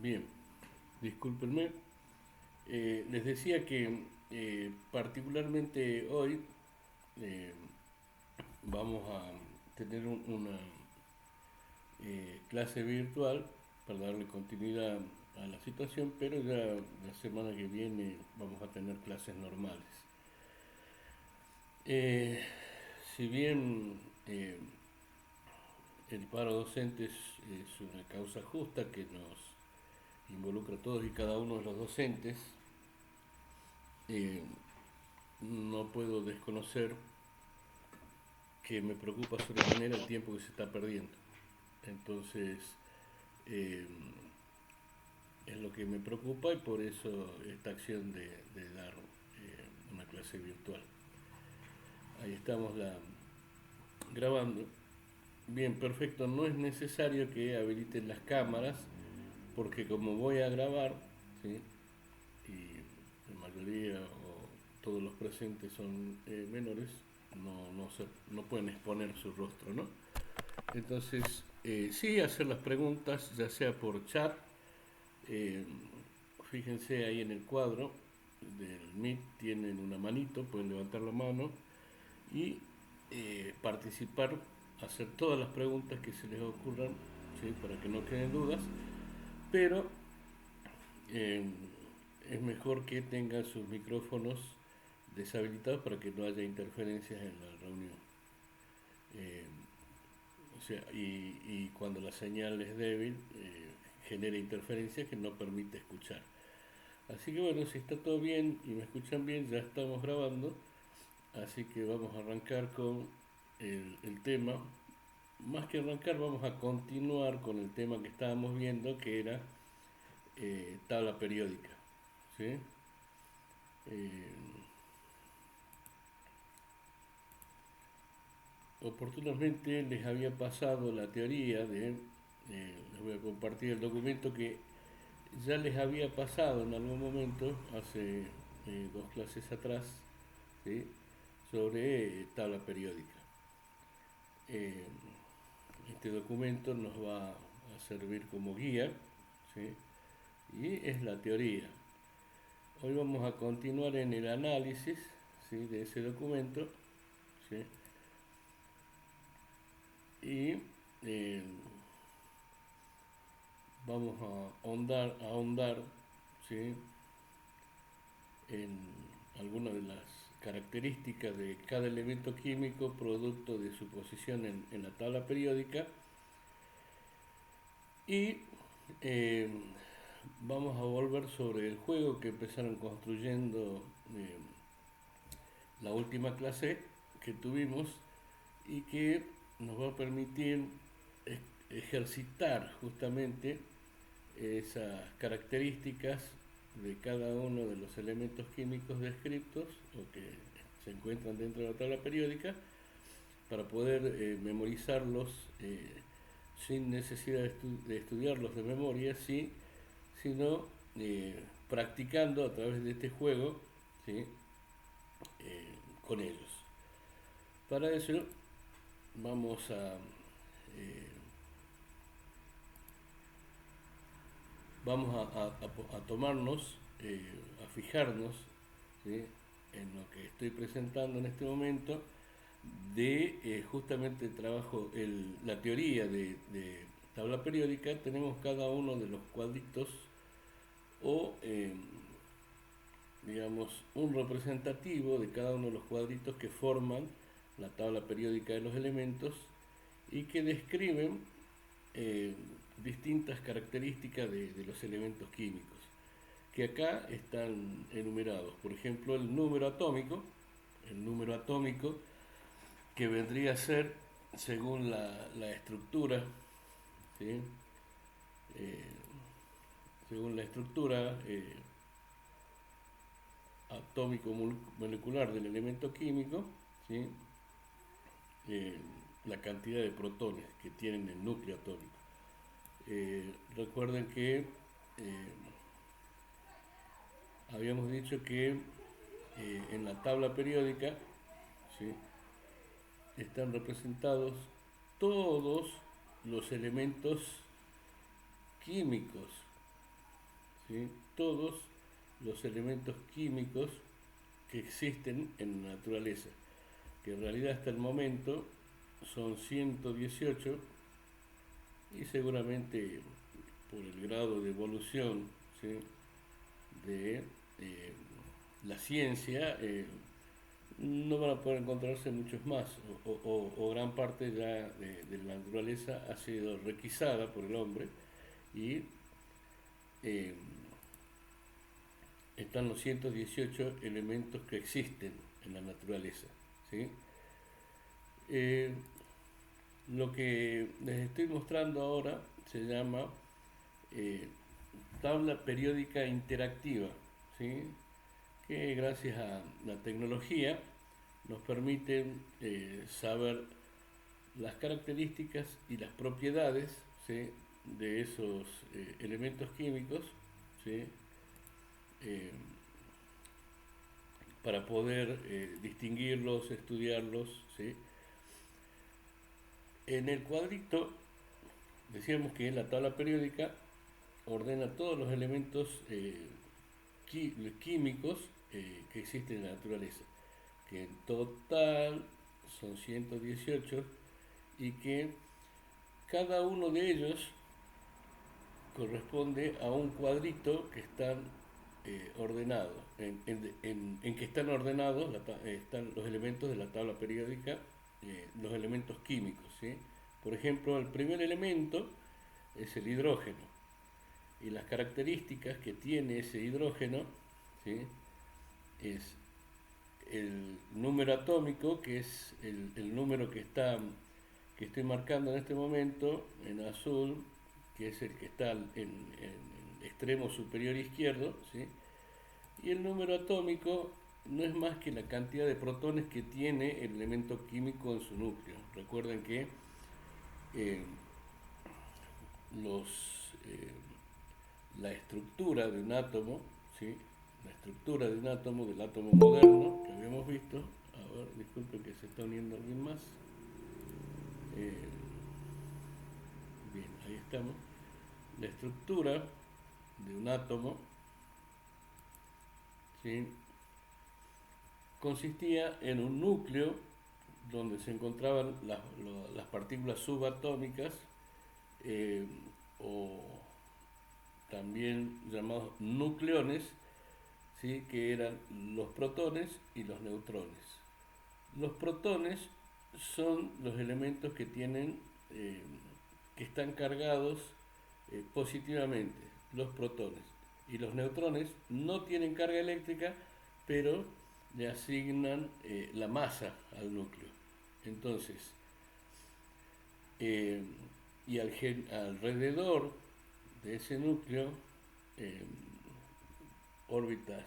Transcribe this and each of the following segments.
Bien, discúlpenme. Les decía que particularmente hoy eh, vamos a tener una clase virtual para darle continuidad a la situación, pero ya la semana que viene vamos a tener clases normales. Eh, si bien el paro docente es una causa justa que nos involucra a todos y cada uno de los docentes, eh, no puedo desconocer que me preocupa sobremanera el tiempo que se está perdiendo. Entonces, eh, es lo que me preocupa y por eso esta acción de dar una clase virtual. Ahí estamos grabando. Bien, perfecto. No es necesario que habiliten las cámaras porque como voy a grabar, ¿sí? Y la mayoría o todos los presentes son menores, no pueden exponer su rostro, ¿no? Entonces, sí, hacer las preguntas, ya sea por chat, eh, fíjense ahí en el cuadro del Meet, tienen una manito, pueden levantar la mano y participar, hacer todas las preguntas que se les ocurran, ¿sí? Para que no queden dudas, pero eh, es mejor que tengan sus micrófonos deshabilitados para que no haya interferencias en la reunión. Eh, o sea, y cuando la señal es débil, genera interferencias que no permite escuchar. Así que bueno, si está todo bien y me escuchan bien, ya estamos grabando. Así que vamos a arrancar con el tema. Más que arrancar, vamos a continuar con el tema que estábamos viendo, que era tabla periódica. ¿Sí? Eh, Oportunamente les había pasado la teoría les voy a compartir el documento que ya les había pasado en algún momento, hace dos clases atrás, ¿sí? Sobre tabla periódica. Eh, este documento nos va a servir como guía, ¿sí? Y es la teoría. Hoy vamos a continuar en el análisis, ¿sí? De ese documento, ¿sí? Y eh, vamos a ahondar, ¿sí? En algunas de las características de cada elemento químico producto de su posición en la tabla periódica y eh, vamos a volver sobre el juego que empezaron construyendo la última clase que tuvimos y que nos va a permitir ejercitar justamente esas características de cada uno de los elementos químicos descritos o que se encuentran dentro de la tabla periódica para poder memorizarlos sin necesidad de estudiarlos de memoria, sí, sino practicando a través de este juego, ¿sí? Con ellos. Para eso vamos eh, a tomarnos, a fijarnos, ¿sí? En lo que estoy presentando en este momento de justamente el trabajo, la teoría de tabla periódica. Tenemos cada uno de los cuadritos o digamos un representativo de cada uno de los cuadritos que forman la tabla periódica de los elementos y que describen eh, distintas características de los elementos químicos, que acá están enumerados. Por ejemplo, el número atómico que vendría a ser, según la estructura, ¿sí? Eh, según la estructura atómico molecular del elemento químico, ¿sí? Eh, la cantidad de protones que tienen el núcleo atómico. Recuerden que habíamos dicho que en la tabla periódica, ¿sí? Están representados todos los elementos químicos ¿sí? Todos los elementos químicos que existen en la naturaleza, que en realidad hasta el momento son 118 y seguramente por el grado de evolución, ¿sí? de la ciencia, no van a poder encontrarse muchos más, o gran parte ya de la naturaleza ha sido requisada por el hombre y eh, están los 118 elementos que existen en la naturaleza. ¿Sí? Eh, lo que les estoy mostrando ahora se llama eh, tabla periódica interactiva, ¿sí? Que gracias a la tecnología nos permite saber las características y las propiedades, ¿sí? de esos elementos químicos, ¿sí? eh, para poder distinguirlos, estudiarlos. ¿Sí? En el cuadrito decíamos que la tabla periódica ordena todos los elementos químicos que existen en la naturaleza, que en total son 118 y que cada uno de ellos corresponde a un cuadrito que están ordenados, en que están ordenados están los elementos de la tabla periódica, los elementos químicos. ¿Sí? Por ejemplo, el primer elemento es el hidrógeno y las características que tiene ese hidrógeno, ¿sí? es el número atómico, que es el número que estoy marcando en este momento en azul, que es el que está en el extremo superior izquierdo, ¿sí? Y el número atómico no es más que la cantidad de protones que tiene el elemento químico en su núcleo. Recuerden que eh, los, eh, la estructura de un átomo, ¿sí? La estructura de un átomo, del átomo moderno que habíamos visto. A ver, disculpen que se está uniendo alguien más. Eh, bien, ahí estamos. La estructura de un átomo, ¿sí? consistía en un núcleo donde se encontraban las partículas subatómicas, eh, o también llamados nucleones, ¿sí? que eran los protones y los neutrones. Los protones son los elementos que tienen, que están cargados positivamente, los protones. Y los neutrones no tienen carga eléctrica, pero le asignan la masa al núcleo. Entonces, eh, y alrededor de ese núcleo, eh, órbitas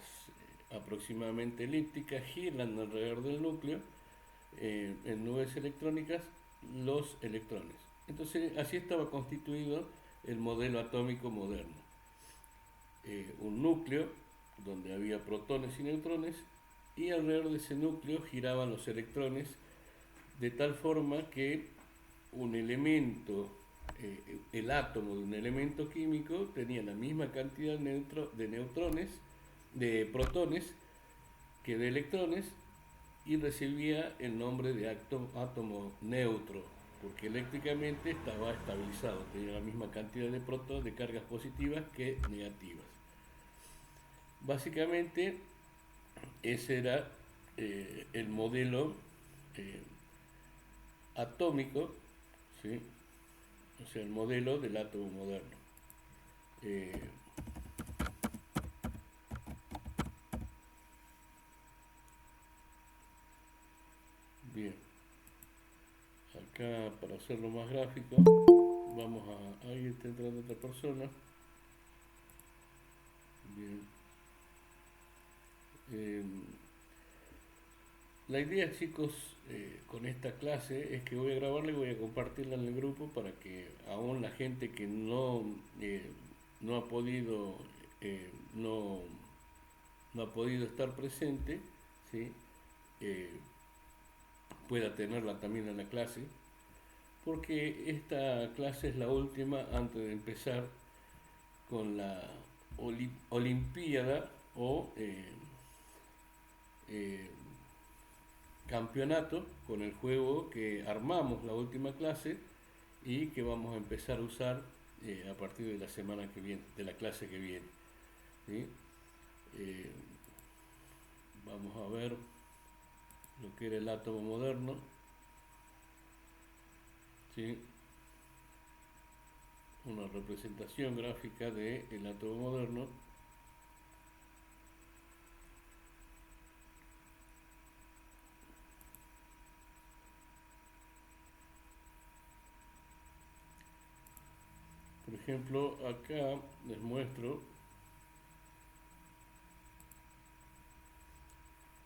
aproximadamente elípticas giran alrededor del núcleo, en nubes electrónicas, los electrones. Entonces, así estaba constituido el modelo atómico moderno. Un núcleo donde había protones y neutrones, y alrededor de ese núcleo giraban los electrones, de tal forma que un elemento, el átomo de un elemento químico tenía la misma cantidad de neutrones, de protones, que de electrones, y recibía el nombre de átomo neutro, porque eléctricamente estaba estabilizado, tenía la misma cantidad de protones, de cargas positivas que negativas. Básicamente, ese era el modelo eh, atómico, ¿sí? O sea, el modelo del átomo moderno. Eh, bien, acá para hacerlo más gráfico, vamos a... Ahí está entrando otra persona. Bien. Eh, la idea, chicos, con esta clase es que voy a grabarla y voy a compartirla en el grupo para que aún la gente que no ha podido, no ha podido estar presente, ¿sí? Eh, pueda tenerla también en la clase, porque esta clase es la última antes de empezar con la olimpiada o eh, campeonato con el juego que armamos la última clase y que vamos a empezar a usar a partir de la semana que viene, de la clase que viene. ¿Sí? Eh, Vamos a ver lo que era el átomo moderno. ¿Sí? Una representación gráfica del átomo moderno. Por ejemplo, acá les muestro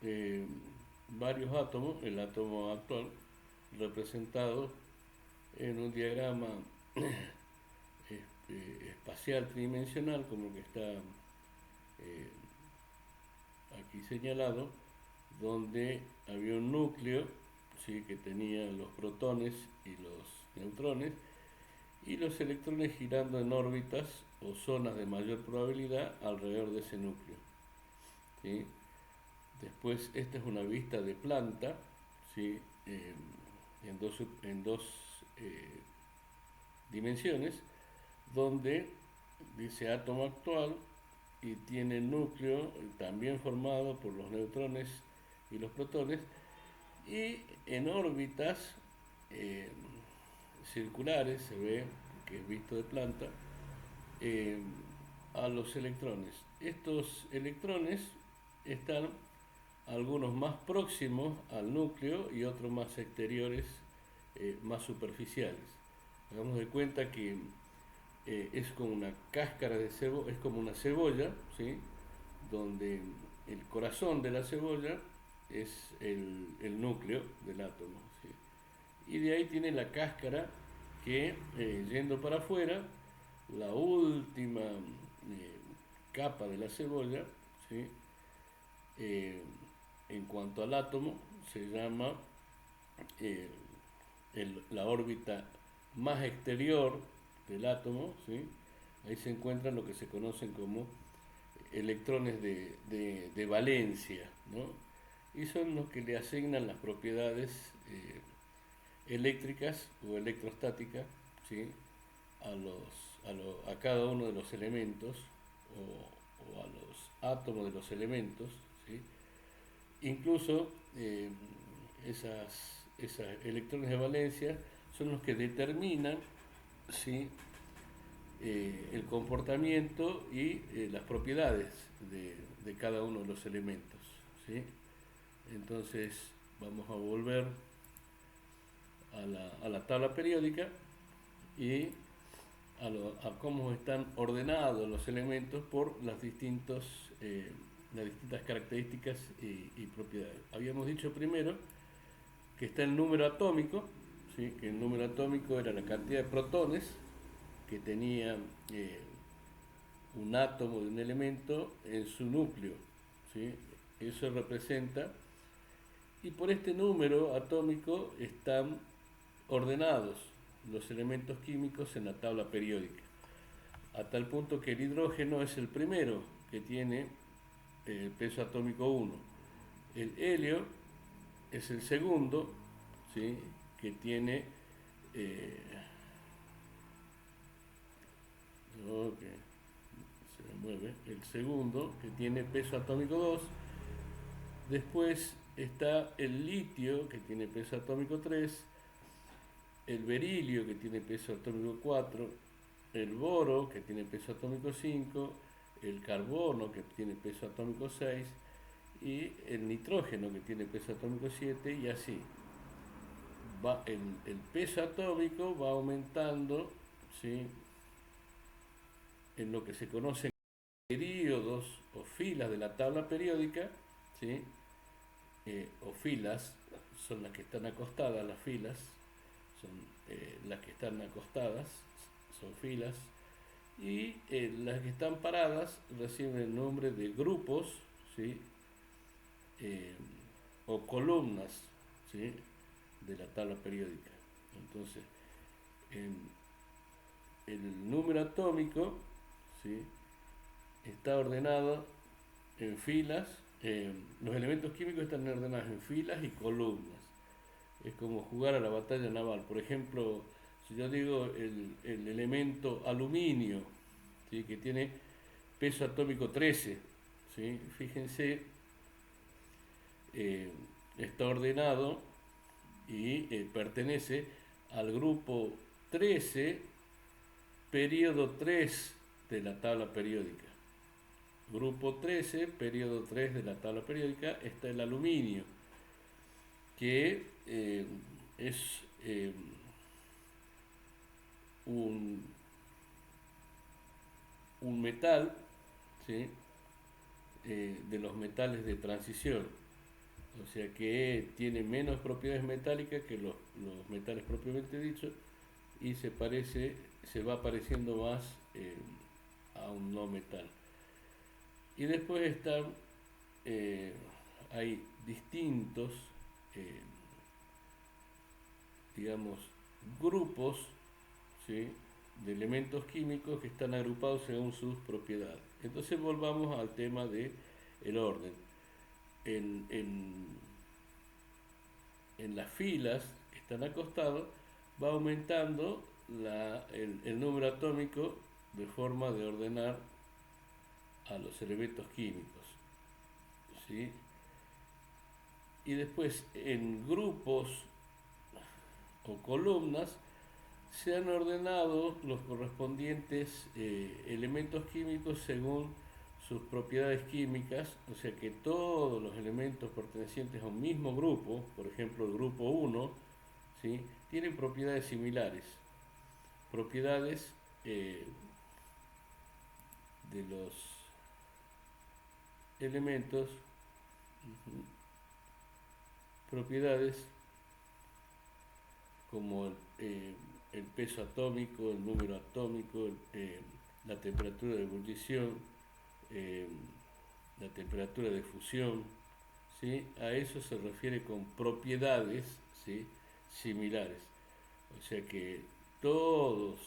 eh, varios átomos, el átomo actual, representado en un diagrama espacial tridimensional, como que está aquí señalado, donde había un núcleo, ¿sí?, que tenía los protones y los neutrones, y los electrones girando en órbitas o zonas de mayor probabilidad alrededor de ese núcleo. ¿Sí? Después, esta es una vista de planta, ¿sí?, en dos eh, dimensiones, donde dice átomo actual y tiene el núcleo también formado por los neutrones y los protones, y en órbitas eh, circulares se ve, que es visto de planta, eh, a los electrones. Estos electrones están algunos más próximos al núcleo y otros más exteriores, más superficiales. Hagamos de cuenta que es como una cáscara de cebolla, es como una cebolla, ¿sí?, donde el corazón de la cebolla es el núcleo del átomo, ¿sí? Y de ahí tiene la cáscara que, yendo para afuera, la última capa de la cebolla, ¿sí?, eh, en cuanto al átomo, se llama eh, la órbita más exterior del átomo, ¿sí? Ahí se encuentran lo que se conocen como electrones de valencia, ¿no? Y son los que le asignan las propiedades eléctricas o electrostáticas, ¿sí?, a cada uno de los elementos o a los átomos de los elementos, ¿sí? Incluso esas electrones de valencia son los que determinan, ¿sí?, el comportamiento y las propiedades de cada uno de los elementos, ¿sí? Entonces vamos a volver a la tabla periódica y a cómo están ordenados los elementos por las distintas características y propiedades. Habíamos dicho primero que está el número atómico, ¿sí?, que el número atómico era la cantidad de protones que tenía un átomo de un elemento en su núcleo, ¿sí? Eso representa, y por este número atómico están ordenados los elementos químicos en la tabla periódica, a tal punto que el hidrógeno es el primero que tiene el peso atómico 1, el helio es el segundo, ¿sí?, que tiene eh, okay, se me mueve, el segundo que tiene peso atómico 2. Después está el litio, que tiene peso atómico 3, el berilio, que tiene peso atómico 4, el boro, que tiene peso atómico 5, el carbono, que tiene peso atómico 6, y el nitrógeno, que tiene peso atómico 7, y así. El peso atómico va aumentando, ¿sí?, en lo que se conocen períodos o filas de la tabla periódica, ¿sí?, o filas, son las que están acostadas, las filas, son las que están acostadas, son filas, y las que están paradas reciben el nombre de grupos, ¿sí?, eh, o columnas, ¿sí?, de la tabla periódica. Entonces, en el número atómico, ¿sí?, está ordenado en filas, los elementos químicos están ordenados en filas y columnas. Es como jugar a la batalla naval. Por ejemplo, si yo digo el elemento aluminio, ¿sí? Que tiene peso atómico 13, ¿sí? Fíjense, eh, está ordenado y pertenece al grupo 13, periodo 3 de la tabla periódica. Grupo 13, periodo 3 de la tabla periódica, está el aluminio, que es un, un metal, ¿sí? De los metales de transición, o sea que tiene menos propiedades metálicas que los metales propiamente dichos y se va pareciendo más a un no metal. Y después están, eh, hay distintos, eh, digamos, grupos, ¿sí? De elementos químicos que están agrupados según sus propiedades. Entonces volvamos al tema de el orden. En, en, en las filas que están acostados va aumentando el número atómico de forma de ordenar a los elementos químicos, ¿sí? Y después en grupos o columnas se han ordenado los correspondientes elementos químicos según sus propiedades químicas, o sea que todos los elementos pertenecientes a un mismo grupo, por ejemplo el grupo 1, ¿sí? Tienen propiedades similares, propiedades de los elementos, propiedades como el peso atómico, el número atómico, la temperatura de ebullición, eh, la temperatura de fusión, ¿sí? A eso se refiere con propiedades, ¿sí? Similares. O sea que todos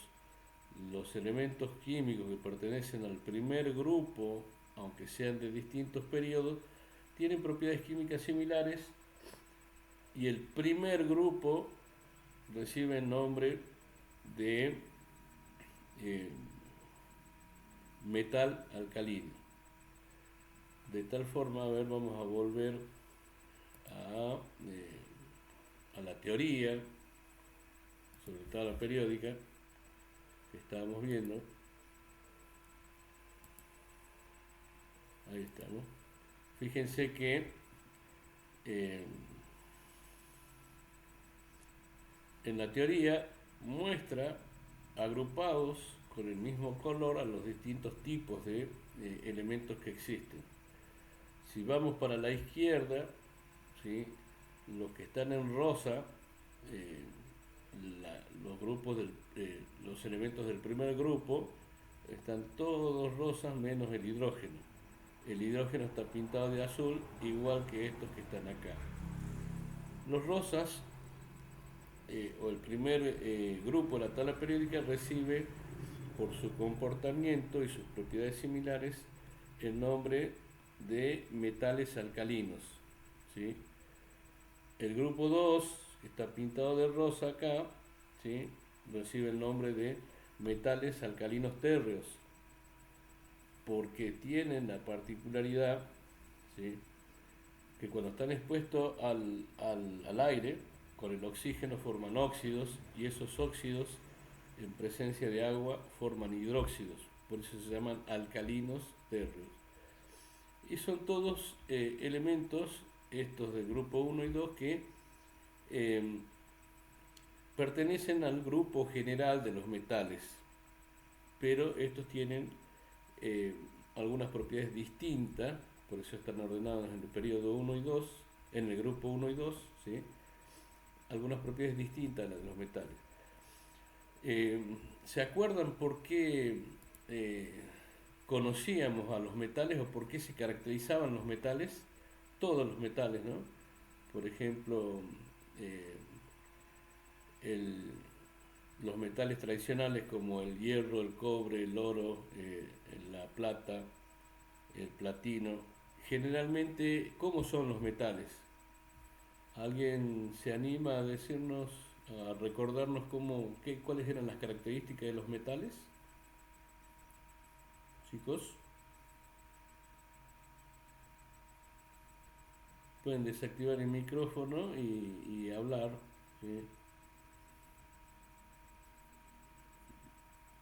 los elementos químicos que pertenecen al primer grupo, aunque sean de distintos periodos, tienen propiedades químicas similares y el primer grupo recibe el nombre de eh, metal alcalino. De tal forma, a ver, vamos a volver a la teoría sobre tabla periódica que estábamos viendo. Ahí estamos. Fíjense que eh, en la teoría muestra agrupados con el mismo color a los distintos tipos de elementos que existen. Si vamos para la izquierda, ¿sí? Los que están en rosa, eh, los grupos los elementos del primer grupo están todos rosas menos el hidrógeno. El hidrógeno está pintado de azul, igual que estos que están acá. Los rosas, o el primer grupo de la tabla periódica, recibe por su comportamiento y sus propiedades similares el nombre de metales alcalinos, ¿sí? El grupo 2, que está pintado de rosa acá, ¿sí? Recibe el nombre de metales alcalinos térreos, porque tienen la particularidad, ¿sí? Que cuando están expuestos al aire, con el oxígeno forman óxidos y esos óxidos en presencia de agua forman hidróxidos, por eso se llaman alcalinos térreos. Y son todos elementos, estos del grupo 1 y 2, que eh, pertenecen al grupo general de los metales, pero estos tienen algunas propiedades distintas, por eso están ordenados en el periodo 1 y 2, en el grupo 1 y 2, ¿sí? Algunas propiedades distintas a las de los metales. ¿Se acuerdan por qué conocíamos a los metales o por qué se caracterizaban los metales? Todos los metales, ¿no? Por ejemplo, eh, el, los metales tradicionales como el hierro, el cobre, el oro, la plata, el platino. Generalmente, ¿cómo son los metales? ¿Alguien se anima a decirnos, a recordarnos cuáles eran las características de los metales, chicos? Pueden desactivar el micrófono y hablar. ¿Sí?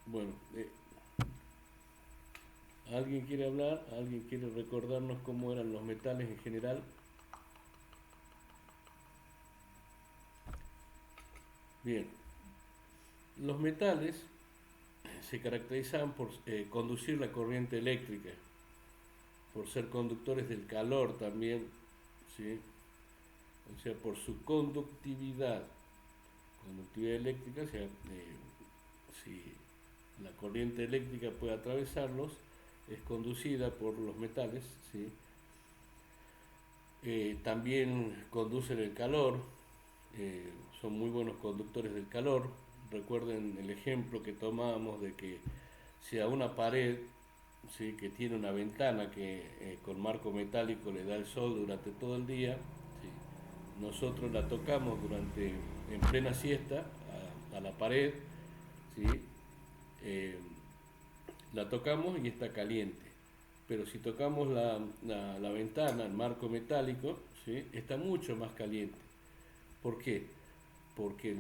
Bueno, ¿alguien quiere hablar? ¿Alguien quiere recordarnos cómo eran los metales en general? Bien, los metales se caracterizaban por conducir la corriente eléctrica, por ser conductores del calor también, ¿sí? O sea, por su conductividad eléctrica, o sea, si la corriente eléctrica puede atravesarlos, es conducida por los metales, ¿sí? También conducen el calor, son muy buenos conductores del calor. Recuerden el ejemplo que tomábamos de que si a una pared, ¿sí?, que tiene una ventana que con marco metálico le da el sol durante todo el día, ¿sí?, nosotros la tocamos en plena siesta a la pared, ¿sí?, eh, la tocamos y está caliente. Pero si tocamos la ventana, el marco metálico, ¿sí?, está mucho más caliente. ¿Por qué? Porque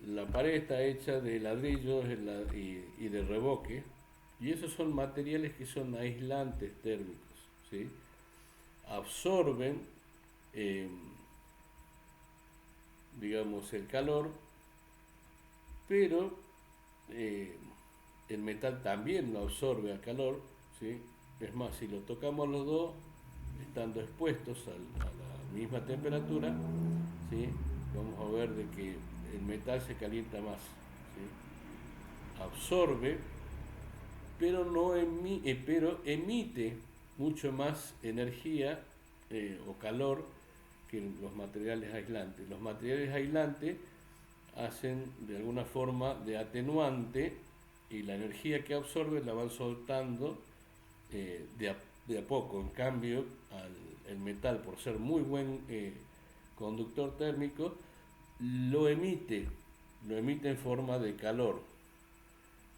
la pared está hecha de ladrillos y de revoque, y esos son materiales que son aislantes térmicos, ¿sí? Absorben, eh, digamos, el calor, pero eh, el metal también lo absorbe al calor, ¿sí? Es más, si lo tocamos los dos, estando expuestos a la misma temperatura, ¿sí?, vamos a ver de que el metal se calienta más, ¿sí? Absorbe, pero, pero emite mucho más energía o calor que los materiales aislantes. Los materiales aislantes hacen de alguna forma de atenuante y la energía que absorben la van soltando de a poco. En cambio, el metal, por ser muy buen conductor térmico, lo emite, lo emite en forma de calor.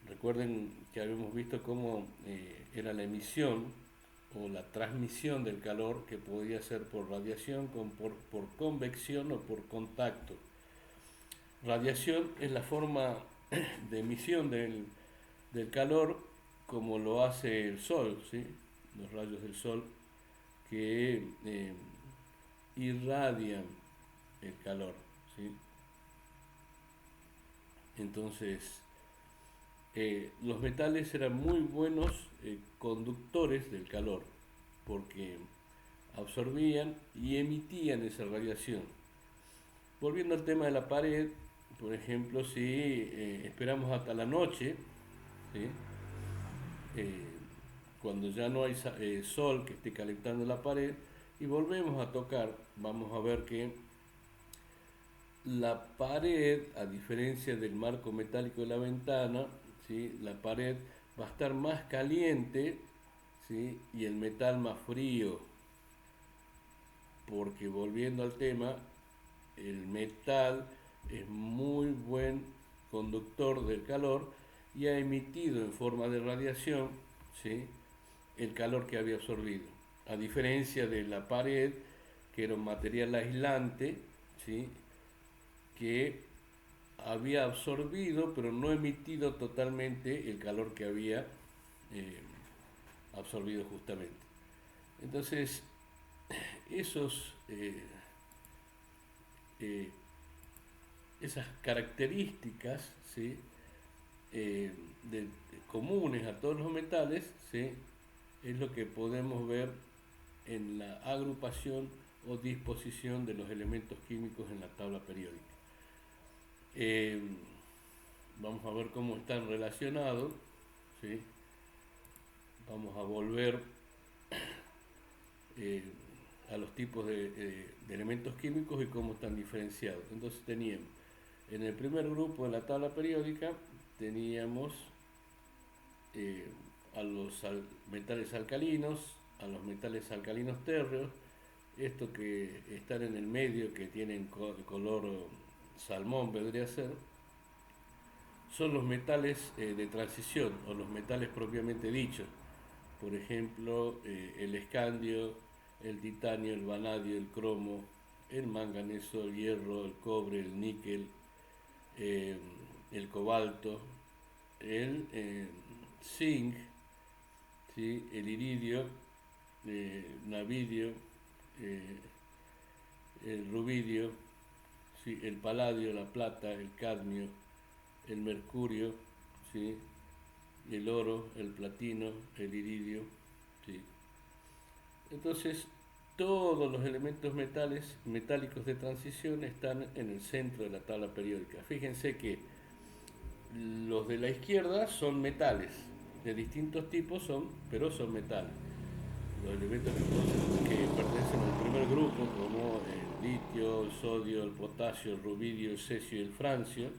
Recuerden que habíamos visto cómo era la emisión o la transmisión del calor, que podía ser por radiación, por convección o por contacto. Radiación es la forma de emisión del calor, como lo hace el sol, ¿sí? Los rayos del sol que irradian el calor, ¿sí? Entonces, los metales eran muy buenos conductores del calor, porque absorbían y emitían esa radiación. Volviendo al tema de la pared, por ejemplo, si esperamos hasta la noche, ¿sí?, eh, cuando ya no hay sol que esté calentando la pared, y volvemos a tocar, vamos a ver que la pared, a diferencia del marco metálico de la ventana, ¿sí?, la pared va a estar más caliente, ¿sí?, y el metal más frío, porque volviendo al tema, el metal es muy buen conductor del calor y ha emitido en forma de radiación, ¿sí?, el calor que había absorbido. A diferencia de la pared, que era un material aislante, ¿sí?, que había absorbido pero no emitido totalmente el calor que había eh, absorbido justamente. Entonces, esos, eh, esas características, ¿sí?, eh, de, comunes a todos los metales, ¿sí?, es lo que podemos ver en la agrupación o disposición de los elementos químicos en la tabla periódica. Eh, Vamos a ver cómo están relacionados, ¿sí? Vamos a volver eh, a los tipos de elementos químicos y cómo están diferenciados. Entonces teníamos, en el primer grupo de la tabla periódica, teníamos a los metales alcalinos, a los metales alcalinos térreos, estos que están en el medio, que tienen color salmón, vendría a ser, son los metales de transición o los metales propiamente dichos. Por ejemplo, el escandio, el titanio, el vanadio, el cromo, el manganeso, el hierro, el cobre, el níquel, eh, el cobalto, el zinc, ¿sí? El iridio, navidio, eh, el rubidio, ¿sí? El paladio, la plata, el cadmio, el mercurio, ¿sí? El oro, el platino, el iridio, ¿sí? Entonces, todos los elementos metálicos de transición están en el centro de la tabla periódica. Fíjense que los de la izquierda son metales, de distintos tipos pero son metales. Los elementos que pertenecen al primer grupo, como el litio, el sodio, el potasio, el rubidio, el cesio y el francio,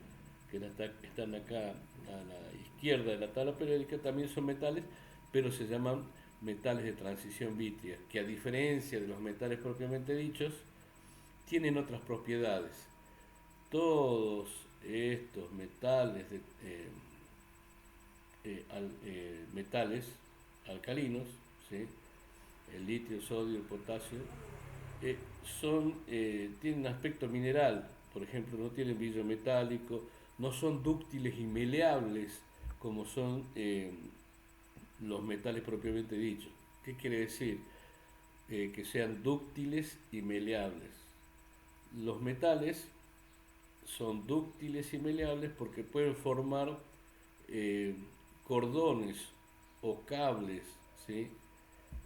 que están acá a la izquierda de la tabla periódica, también son metales, pero se llaman metales de transición vítrea, que a diferencia de los metales propiamente dichos, tienen otras propiedades. Todos estos metales alcalinos, ¿sí? El litio, el sodio, el potasio, tienen aspecto mineral, por ejemplo, no tienen brillo metálico, no son dúctiles y meleables como son los metales propiamente dichos. ¿Qué quiere decir? Que sean dúctiles y meleables. Los metales son dúctiles y meleables porque pueden formar eh, cordones o cables, ¿sí?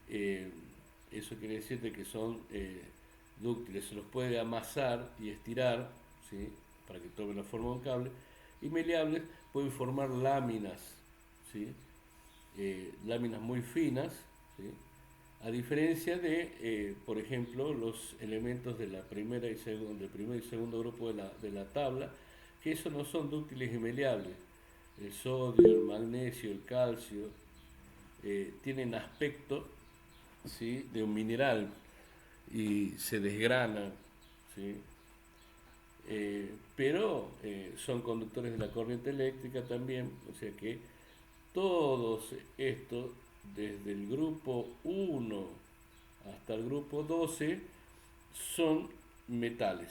Eh, Eso quiere decir que son dúctiles, se los puede amasar y estirar, ¿sí? Para que tomen la forma de un cable, y meleables pueden formar láminas, ¿sí? Láminas muy finas, ¿sí? A diferencia por ejemplo, los elementos de la del primer y segundo grupo de la tabla, que esos no son dúctiles y meleables. El sodio, el magnesio, el calcio, tienen aspecto, ¿sí? De un mineral y se desgranan, ¿sí? Pero son conductores de la corriente eléctrica también, o sea que todos estos, desde el grupo 1 hasta el grupo 12, son metales.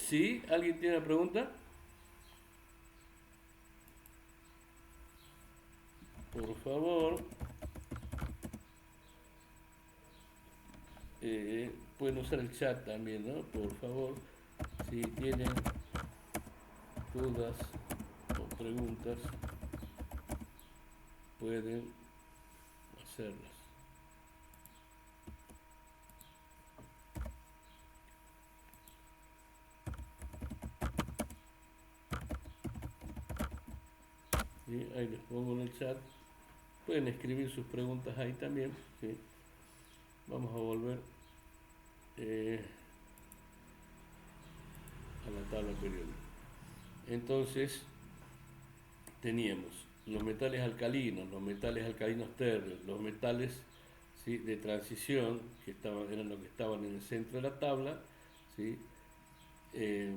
¿Sí? ¿Alguien tiene una pregunta? Por favor, pueden usar el chat también, ¿no? Por favor, si tienen dudas o preguntas, pueden hacerlas. ¿Sí? Ahí les pongo en el chat. Pueden escribir sus preguntas ahí también. ¿Sí? Vamos a volver a la tabla periódica. Entonces, teníamos los metales alcalinos, los metales alcalinos térreos, los metales, ¿sí? De transición, eran los que estaban en el centro de la tabla, ¿sí? Eh,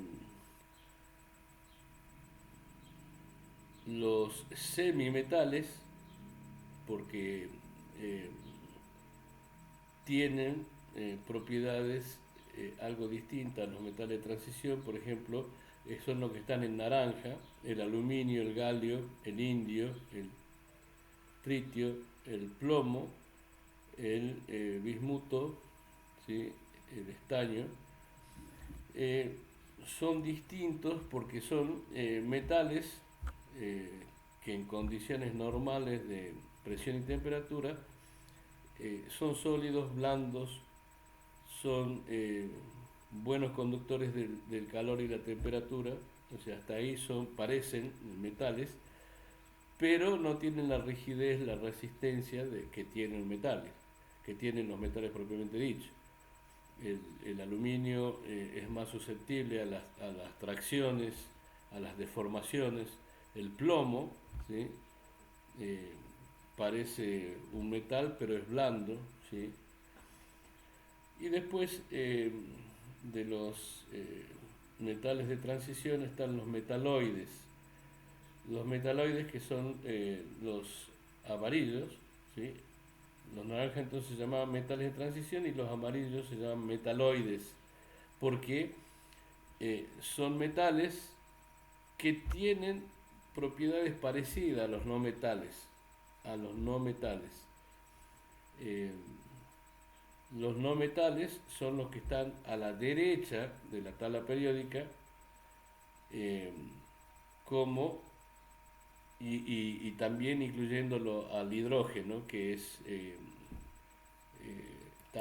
los semimetales, porque eh, tienen propiedades algo distintas a los metales de transición, por ejemplo, son los que están en naranja: el aluminio, el galio, el indio, el tritio, el plomo, el bismuto, ¿sí? El estaño. Eh, Son distintos porque son metales eh, que en condiciones normales de presión y temperatura son sólidos, blandos, son buenos conductores del calor y la temperatura, o sea, hasta ahí parecen metales, pero no tienen la rigidez, la resistencia que que tienen los metales propiamente dichos. El aluminio es más susceptible a las tracciones, a las deformaciones, el plomo, ¿sí? Eh, Parece un metal, pero es blando, ¿sí? Y después de los metales de transición están los metaloides. Los metaloides que son los amarillos, ¿sí? Los naranjas entonces se llamaban metales de transición y los amarillos se llaman metaloides, porque son metales que tienen propiedades parecidas a los no metales, a los no metales. Eh, los no metales son los que están a la derecha de la tabla periódica, eh, como y también incluyéndolo al hidrógeno, que está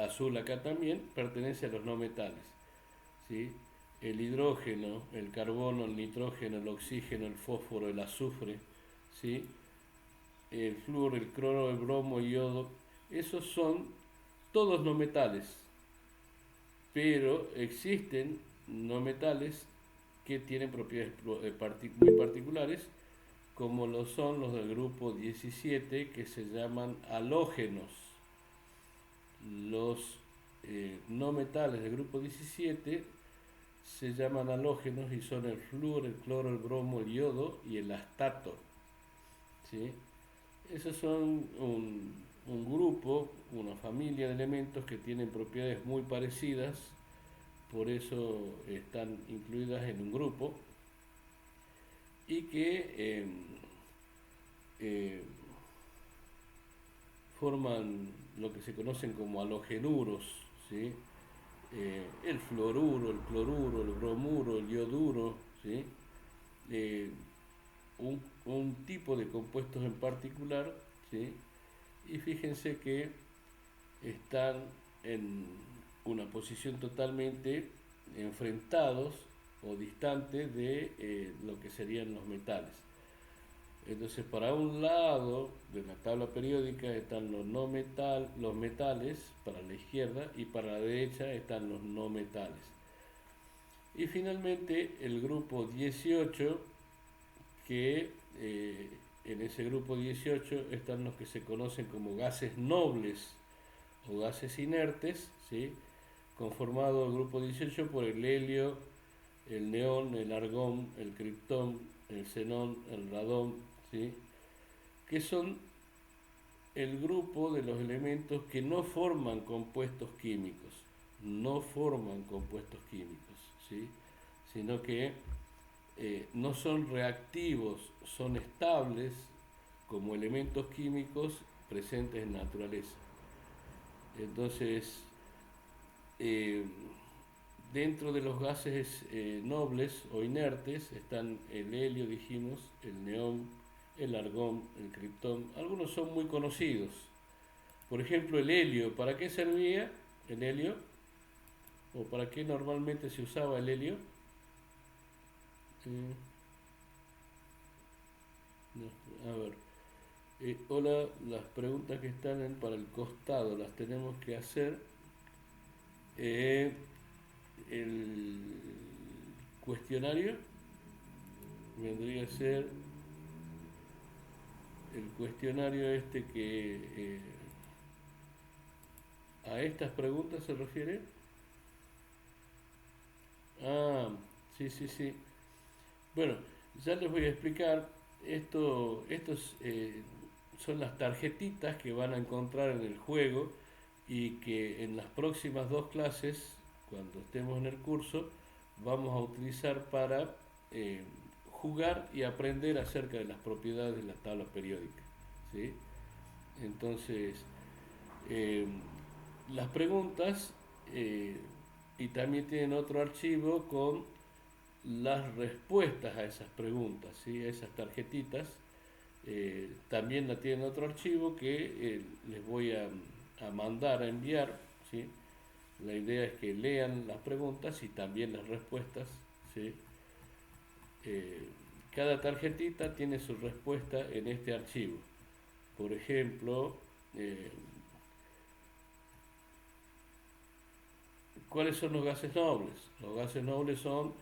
azul acá también, pertenece a los no metales, ¿sí? El hidrógeno, el carbono, el nitrógeno, el oxígeno, el fósforo, el azufre, ¿sí? El flúor, el cloro, el bromo, el yodo, esos son todos no metales, pero existen no metales que tienen propiedades muy particulares, como lo son los del grupo 17, que se llaman halógenos. Los no metales del grupo 17 se llaman halógenos y son el flúor, el cloro, el bromo, el yodo y el astato, ¿sí? Esos son un grupo, una familia de elementos que tienen propiedades muy parecidas, por eso están incluidas en un grupo y que eh, forman lo que se conocen como halogenuros, ¿sí? El fluoruro, el cloruro, el bromuro, el yoduro, ¿sí? Eh, un tipo de compuestos en particular, ¿sí? Y fíjense que están en una posición totalmente enfrentados o distantes de lo que serían los metales. Entonces, para un lado de la tabla periódica están los no metal, los metales para la izquierda, y para la derecha están los no metales. Y finalmente el grupo 18, que en ese grupo 18 están los que se conocen como gases nobles o gases inertes, ¿sí? Conformado el grupo 18 por el helio, el neón, el argón, el criptón, el xenón, el radón, ¿sí? Que son el grupo de los elementos que no forman compuestos químicos, no forman compuestos químicos, ¿sí? Sino que no son reactivos, son estables como elementos químicos presentes en la naturaleza. Entonces, eh, dentro de los gases nobles o inertes están el helio, dijimos, el neón, el argón, el criptón. Algunos son muy conocidos. Por ejemplo, el helio. ¿Para qué servía el helio? ¿O para qué normalmente se usaba el helio? Eh, no, a ver. Hola, las preguntas que están para el costado las tenemos que hacer. El cuestionario vendría a ser el cuestionario este que a estas preguntas se refiere. Ah, sí, sí, sí. Bueno, ya les voy a explicar. Estos son las tarjetitas que van a encontrar en el juego y que en las próximas dos clases, cuando estemos en el curso, vamos a utilizar para jugar y aprender acerca de las propiedades de la tabla periódica, ¿sí? Entonces, eh, las preguntas y también tienen otro archivo con las respuestas a esas preguntas, ¿sí? A esas tarjetitas. También la tienen otro archivo que les voy a mandar a enviar, ¿sí? La idea es que lean las preguntas y también las respuestas, ¿sí? Eh, Cada tarjetita tiene su respuesta en este archivo. Por ejemplo, eh, ¿cuáles son los gases nobles? Los gases nobles son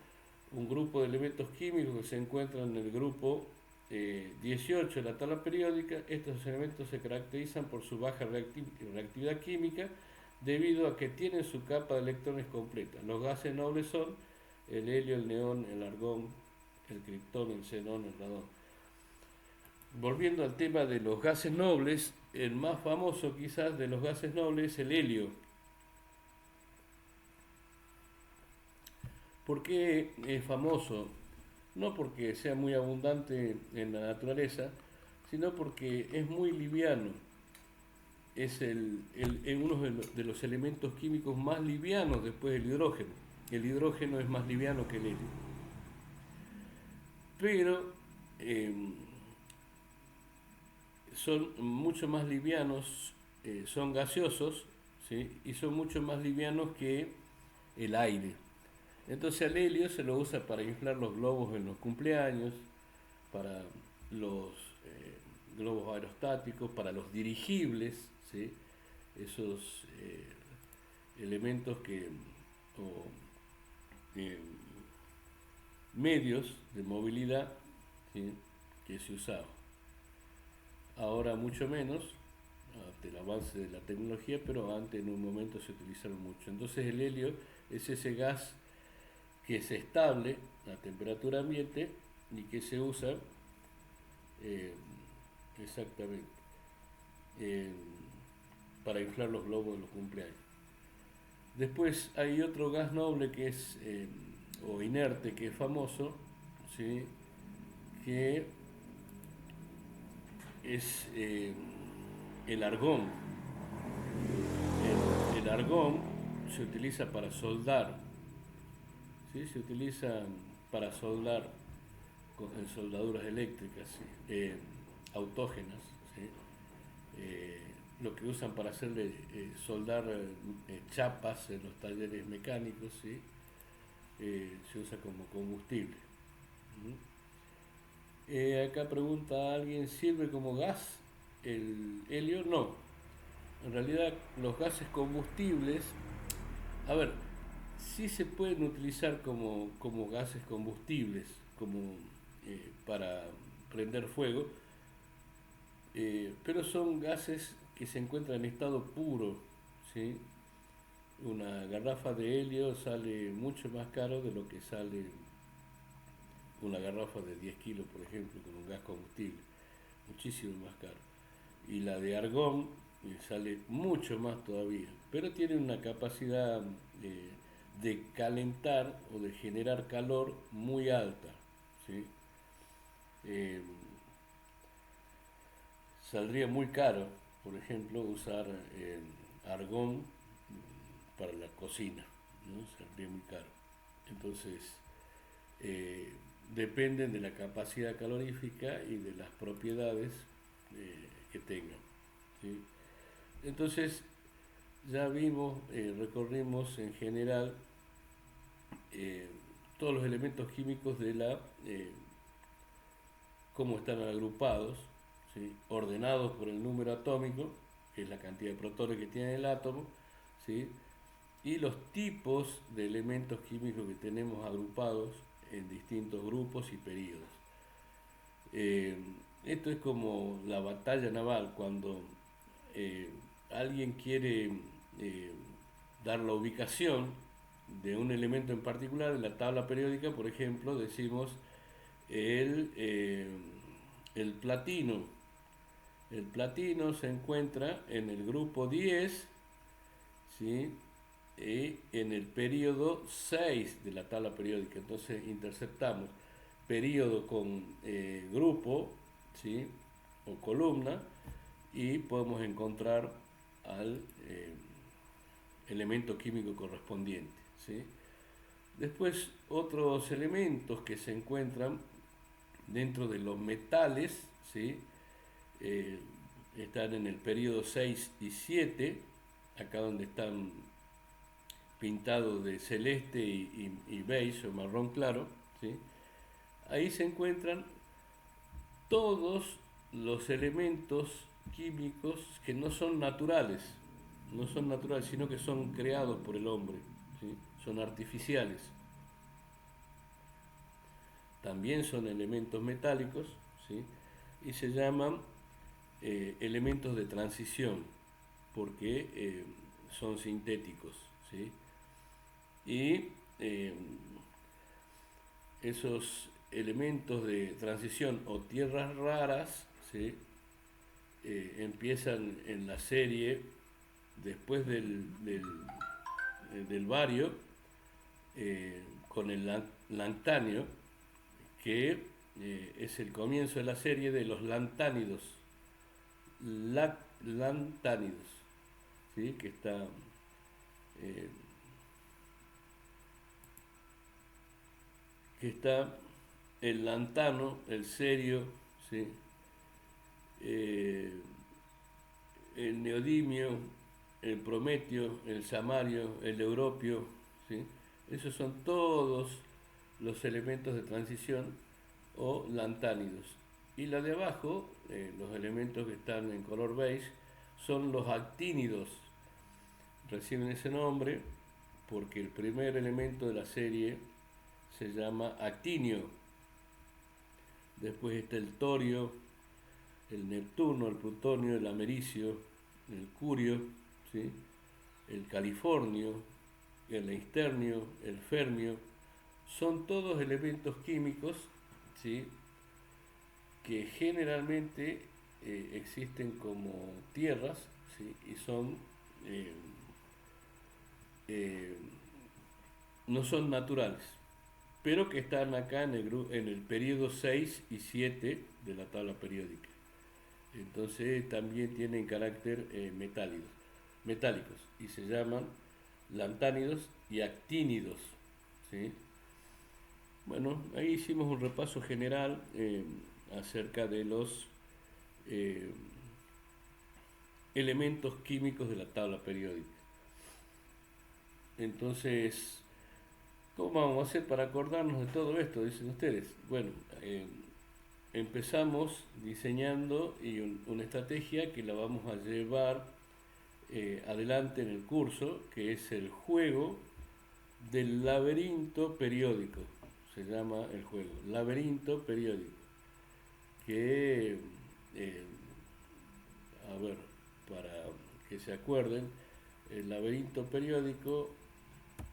un grupo de elementos químicos que se encuentran en el grupo 18 de la tabla periódica, estos elementos se caracterizan por su baja reactividad química debido a que tienen su capa de electrones completa. Los gases nobles son el helio, el neón, el argón, el criptón, el xenón, el radón. Volviendo al tema de los gases nobles, el más famoso quizás de los gases nobles es el helio. ¿Por qué es famoso? No porque sea muy abundante en la naturaleza, sino porque es muy liviano. Es uno de los elementos químicos más livianos después del hidrógeno. El hidrógeno es más liviano que el helio. Pero eh, son mucho más livianos, son gaseosos, ¿sí? Y son mucho más livianos que el aire. Entonces al helio se lo usa para inflar los globos en los cumpleaños, para los globos aerostáticos, para los dirigibles, ¿sí? Esos elementos o eh, medios de movilidad, ¿sí? Que se usaban. Ahora mucho menos, ante el avance de la tecnología, pero antes en un momento se utilizaron mucho. Entonces el helio es ese gas que es estable a temperatura ambiente y que se usa eh, exactamente eh, para inflar los globos de los cumpleaños. Después hay otro gas noble que es o inerte que es famoso, ¿sí? Que es el argón. El argón se utiliza para soldar, ¿sí? Se utiliza para soldar en soldaduras eléctricas, ¿sí? Autógenas, ¿sí? Lo que usan para hacerle soldar chapas en los talleres mecánicos, ¿sí? Se usa como combustible. Acá pregunta alguien, ¿sirve como gas el helio? No, en realidad los gases combustibles, a ver, sí se pueden utilizar como gases combustibles, como para prender fuego, pero son gases que se encuentran en estado puro, ¿sí? Una garrafa de helio sale mucho más caro de lo que sale una garrafa de 10 kilos, por ejemplo, con un gas combustible, muchísimo más caro. Y la de argón sale mucho más todavía, pero tiene una capacidad de calentar o de generar calor muy alta, ¿sí? Eh, Saldría muy caro, por ejemplo, usar argón para la cocina, ¿no? Saldría muy caro. Entonces, eh, dependen de la capacidad calorífica y de las propiedades que tengan, ¿sí? Entonces, ya vimos, recorrimos en general eh, todos los elementos químicos de cómo están agrupados, ¿sí? Ordenados por el número atómico, que es la cantidad de protones que tiene el átomo, ¿sí? Y los tipos de elementos químicos que tenemos agrupados en distintos grupos y periodos. Eh, Esto es como la batalla naval, cuando eh, alguien quiere eh, dar la ubicación de un elemento en particular en la tabla periódica, por ejemplo, decimos el, eh, el platino. El platino se encuentra en el grupo 10, ¿sí? Y en el periodo 6 de la tabla periódica. Entonces interceptamos periodo con grupo, ¿sí? O columna, y podemos encontrar al elemento químico correspondiente, ¿sí? Después otros elementos que se encuentran dentro de los metales, ¿sí? Eh, Están en el periodo 6 y 7, acá donde están pintados de celeste y beige o marrón claro, ¿sí? Ahí se encuentran todos los elementos químicos que no son naturales, sino que son creados por el hombre, ¿sí? Son artificiales. También son elementos metálicos, ¿sí? Y se llaman elementos de transición porque son sintéticos, ¿sí? Y esos elementos de transición o tierras raras, ¿sí? Empiezan en la serie después del bario con el lantáneo, que es el comienzo de la serie de los lantánidos, lantánidos, ¿sí? Eh, que está el lantano, el cerio, ¿sí? Eh, el neodimio, el prometio, el samario, el europio, ¿sí? Esos son todos los elementos de transición o lantánidos. Y la de abajo, los elementos que están en color beige, son los actínidos. Reciben ese nombre porque el primer elemento de la serie se llama actinio. Después está el torio, el neptuno, el plutonio, el americio, el curio, ¿sí? El californio, el eisternio, el fermio. Son todos elementos químicos, ¿sí? Que generalmente existen como tierras, ¿sí? Y son eh, eh, no son naturales, pero que están acá en el periodo 6 y 7 de la tabla periódica. Entonces también tienen carácter metálicos y se llaman lantánidos y actínidos, ¿sí? Bueno, ahí hicimos un repaso general acerca de los eh, elementos químicos de la tabla periódica. Entonces, ¿cómo vamos a hacer para acordarnos de todo esto? Dicen ustedes. Bueno, empezamos diseñando una estrategia que la vamos a llevar adelante en el curso, que es el juego del laberinto periódico. Se llama el juego, laberinto periódico. Que, eh, a ver, para que se acuerden, el laberinto periódico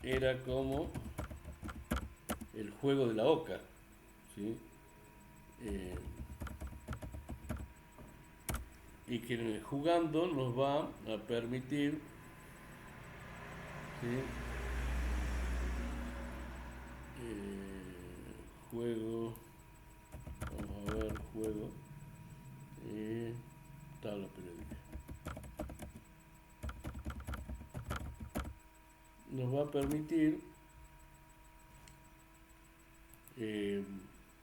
era como el juego de la oca, ¿sí? Eh, y que jugando nos va a permitir, ¿sí? Juego, vamos a ver, juego, tabla periódica. Nos va a permitir eh,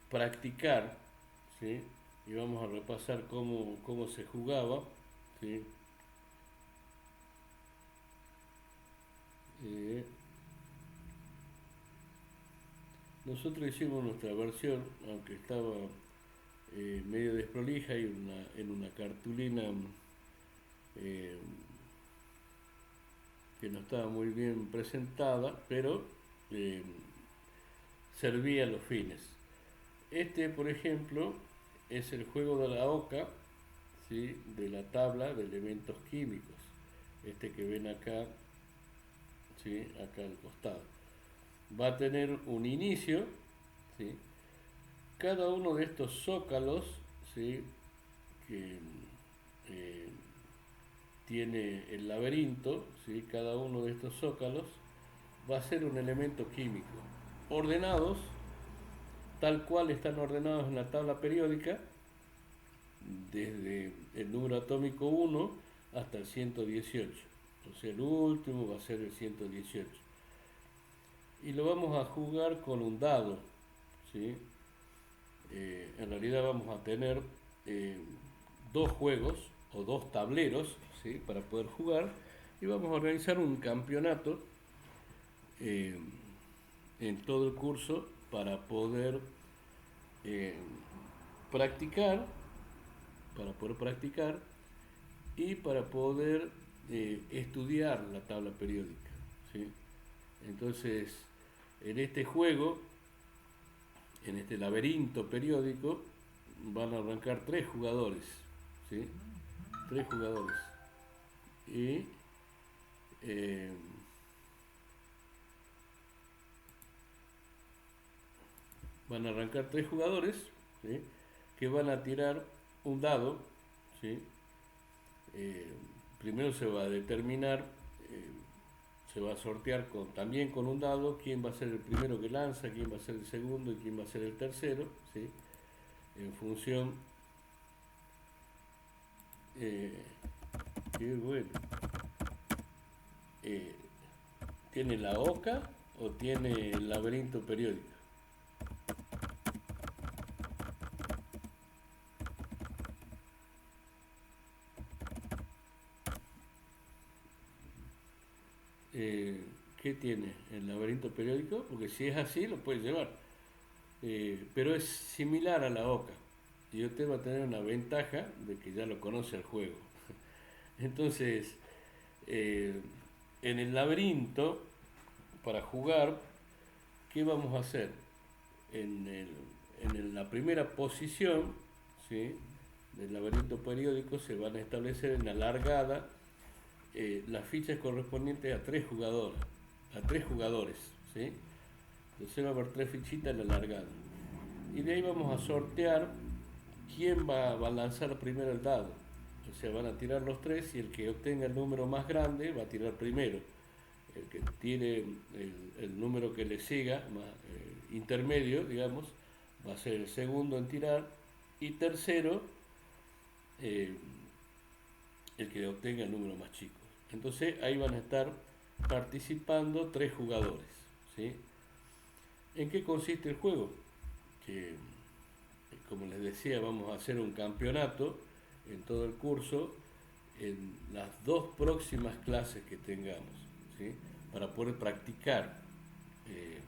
practicar, ¿sí? Y vamos a repasar cómo se jugaba, ¿sí? Eh, Nosotros hicimos nuestra versión, aunque estaba medio desprolija y en una cartulina eh, que no estaba muy bien presentada, pero eh, servía a los fines. Este, por ejemplo, es el juego de la oca, ¿sí? De la tabla de elementos químicos. Este que ven acá, ¿sí? Acá al costado. Va a tener un inicio, ¿sí? Cada uno de estos zócalos, ¿sí? Que eh, tiene el laberinto, ¿sí? Cada uno de estos zócalos va a ser un elemento químico, ordenados tal cual están ordenados en la tabla periódica, desde el número atómico 1 hasta el 118. O sea, el último va a ser el 118. Y lo vamos a jugar con un dado, ¿sí? En realidad vamos a tener dos juegos o dos tableros, ¿sí? Para poder jugar, y vamos a organizar un campeonato eh, en todo el curso para poder eh, practicar, practicar y para poder estudiar la tabla periódica, ¿sí? Entonces, en este juego, en este laberinto periódico, van a arrancar tres jugadores, ¿sí? Tres jugadores. Y eh, van a arrancar tres jugadores, ¿sí? Que van a tirar un dado, ¿sí? Eh, Primero se va a determinar, eh, se va a sortear también con un dado quién va a ser el primero que lanza, quién va a ser el segundo y quién va a ser el tercero, ¿sí? En función, eh, qué bueno, eh, ¿tiene la oca o tiene el laberinto periódico? Eh, ¿Qué tiene? ¿El laberinto periódico? Porque si es así, lo puede llevar. Pero es similar a la oca. Y usted va a tener una ventaja de que ya lo conoce el juego. Entonces, eh, en el laberinto, para jugar, ¿qué vamos a hacer? En, el, la primera posición, ¿sí? Del laberinto periódico se van a establecer en la largada las fichas correspondientes a tres jugadores, ¿sí? Entonces va a haber tres fichitas en la largada. Y de ahí vamos a sortear quién va a lanzar primero el dado. O sea, van a tirar los tres y el que obtenga el número más grande va a tirar primero. El que tire el número que le siga, más, intermedio, digamos, va a ser el segundo en tirar. Y tercero, eh, el que obtenga el número más chico. Entonces ahí van a estar participando tres jugadores, ¿sí? ¿En qué consiste el juego? Que, como les decía, vamos a hacer un campeonato en todo el curso en las dos próximas clases que tengamos, ¿sí? Para poder practicar, eh,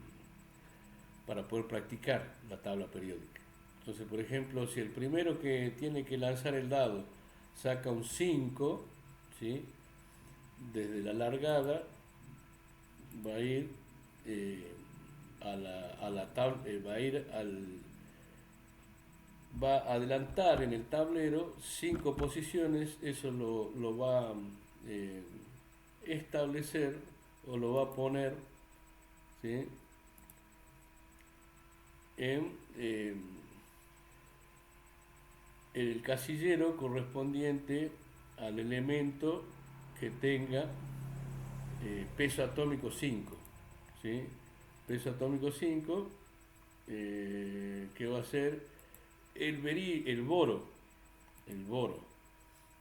para poder practicar la tabla periódica. Entonces, por ejemplo, si el primero que tiene que lanzar el dado saca un 5, ¿sí? Desde la largada va a ir a la tabla, va a ir al, va a adelantar en el tablero 5 posiciones, eso lo va a eh, establecer o lo va a poner, ¿sí? En el casillero correspondiente al elemento que tenga peso atómico 5, ¿sí? Peso atómico 5, que va a ser el boro, el boro.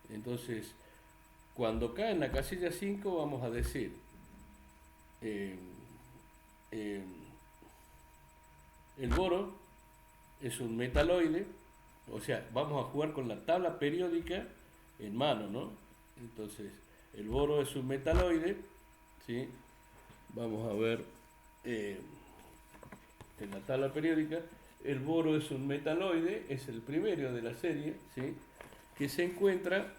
Entonces, cuando cae en la casilla 5 vamos a decir, eh, eh, el boro es un metaloide, o sea, vamos a jugar con la tabla periódica en mano, ¿no? Entonces, el boro es un metaloide, ¿sí? Vamos a ver eh, en la tabla periódica, el boro es un metaloide, es el primero de la serie, ¿sí? Que se encuentra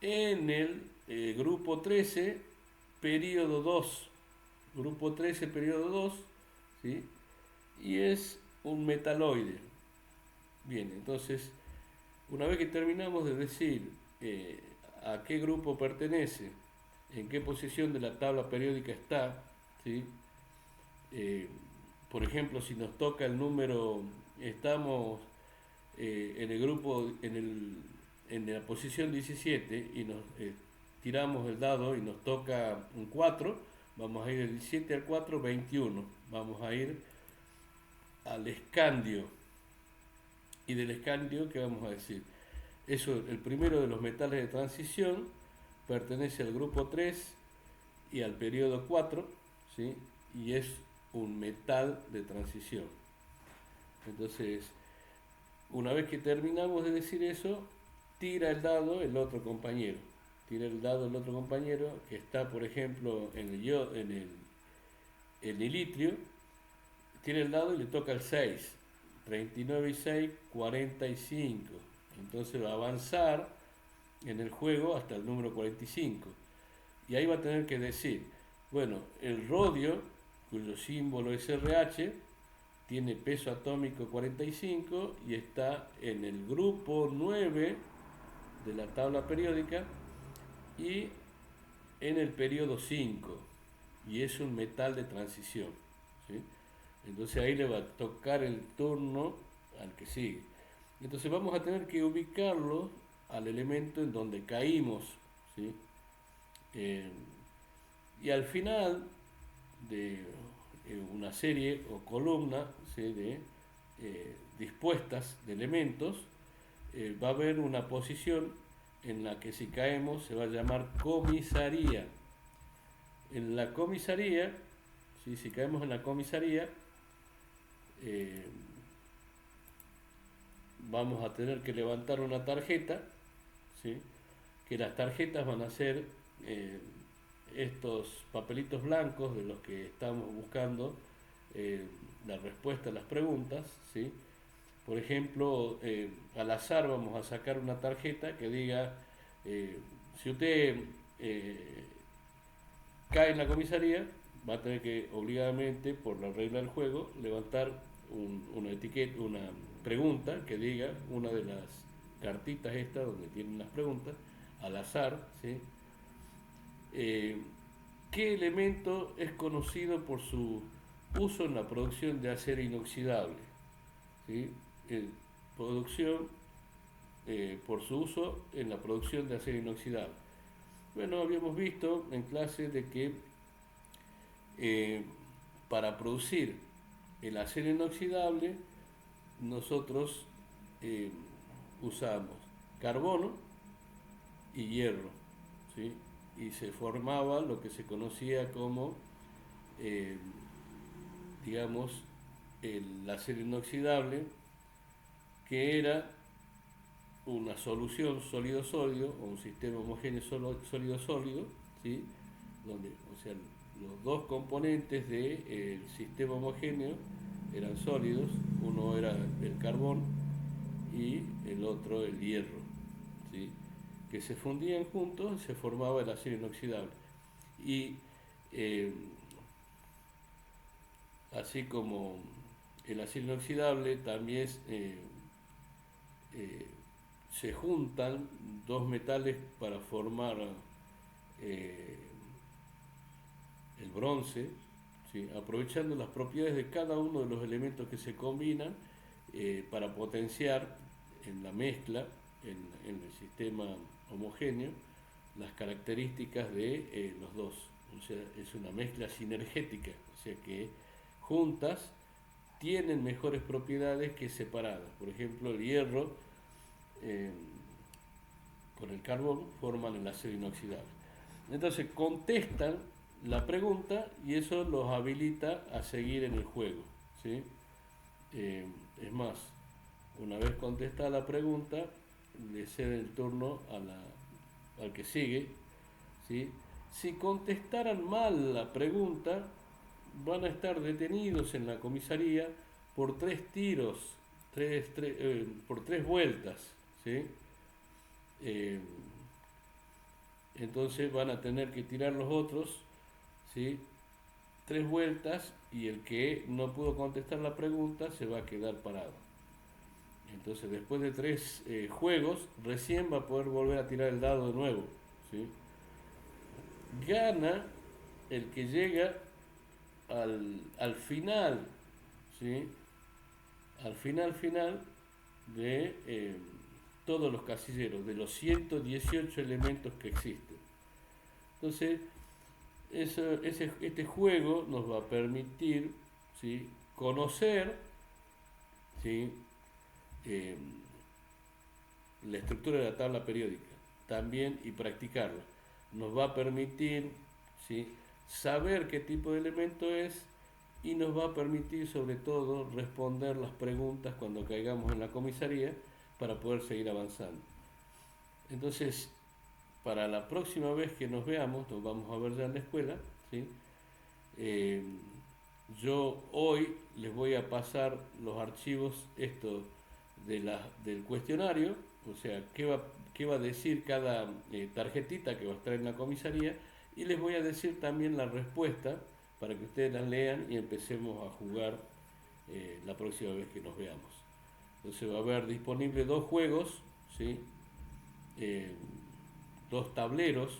en el grupo 13, periodo 2. Grupo 13, periodo 2, ¿sí? Y es un metaloide. Bien, entonces, una vez que terminamos de decir a qué grupo pertenece, en qué posición de la tabla periódica está, ¿sí? Eh, por ejemplo, si nos toca el número, estamos en el grupo, en la posición 17 y nos tiramos el dado y nos toca un 4, vamos a ir del 17 al 4, 21. Vamos a ir al escandio. Y del escandio, ¿qué vamos a decir? Eso, el primero de los metales de transición pertenece al grupo 3 y al periodo 4, ¿sí? Y es un metal de transición. Entonces, una vez que terminamos de decir eso, tira el dado el otro compañero. Tira el dado el otro compañero que está, por ejemplo, en el litrio. Tira el dado y le toca el 6. 39 y 6, 45. Entonces va a avanzar en el juego hasta el número 45. Y ahí va a tener que decir, bueno, el rodio, cuyo símbolo es RH, tiene peso atómico 45 y está en el grupo 9 de la tabla periódica y en el periodo 5, y es un metal de transición, ¿sí? Entonces ahí le va a tocar el turno al que sigue. Entonces vamos a tener que ubicarlo al elemento en donde caímos, ¿sí? Eh, y al final de una serie o columna, ¿sí?, de dispuestas de elementos, va a haber una posición en la que si caemos se va a llamar comisaría. En la comisaría, ¿sí?, si caemos en la comisaría, eh, vamos a tener que levantar una tarjeta, ¿sí?, que las tarjetas van a ser eh, estos papelitos blancos de los que estamos buscando eh, la respuesta a las preguntas, ¿sí? Por ejemplo, al azar vamos a sacar una tarjeta que diga, si usted eh, cae en la comisaría, va a tener que obligadamente, por la regla del juego, levantar una etiqueta, una pregunta que diga una de las cartitas estas donde tienen las preguntas, al azar, ¿sí? Eh, ¿Qué elemento es conocido por su uso en la producción de acero inoxidable? ¿Sí? Producción por su uso en la producción de acero inoxidable. Bueno, habíamos visto en clase de que eh, para producir el acero inoxidable nosotros eh, usamos carbono y hierro, ¿sí? Y se formaba lo que se conocía como, eh, digamos, el acero inoxidable, que era una solución sólido-sólido o un sistema homogéneo sólido-sólido, ¿sí?, donde, o sea, los dos componentes del sistema homogéneo eran sólidos, uno era el carbón y el otro el hierro, ¿sí?, que se fundían juntos y se formaba el acero inoxidable. Y eh, así como el acero inoxidable, también eh, se juntan dos metales para formar eh, el bronce, ¿sí?, aprovechando las propiedades de cada uno de los elementos que se combinan para potenciar en la mezcla, en el sistema homogéneo, las características de los dos. O sea, es una mezcla sinergética, o sea que juntas tienen mejores propiedades que separadas. Por ejemplo, el hierro eh, con el carbón forman el acero inoxidable. Entonces contestan la pregunta y eso los habilita a seguir en el juego, ¿sí? Es más, una vez contestada la pregunta, le cede el turno al que sigue, ¿sí? Si contestaran mal la pregunta, van a estar detenidos en la comisaría por 3 tiros, por 3 vueltas, ¿sí? Eh, entonces van a tener que tirar los otros, ¿sí?, 3 vueltas, y el que no pudo contestar la pregunta se va a quedar parado. Entonces después de 3 juegos recién va a poder volver a tirar el dado de nuevo, ¿sí? Gana el que llega al final, ¿sí?, al final de todos los casilleros, de los 118 elementos que existen. Entonces, este juego nos va a permitir, ¿sí?, conocer, ¿sí?, eh, la estructura de la tabla periódica también, y practicarla. Nos va a permitir, ¿sí?, saber qué tipo de elemento es, y nos va a permitir sobre todo responder las preguntas cuando caigamos en la comisaría para poder seguir avanzando. Entonces, para la próxima vez que nos veamos, nos vamos a ver ya en la escuela, ¿sí? Eh, yo hoy les voy a pasar los archivos estos del cuestionario, o sea, qué va a decir cada tarjetita que va a estar en la comisaría, y les voy a decir también la respuesta para que ustedes las lean y empecemos a jugar la próxima vez que nos veamos. Entonces va a haber disponible dos juegos, ¿sí? Eh, dos tableros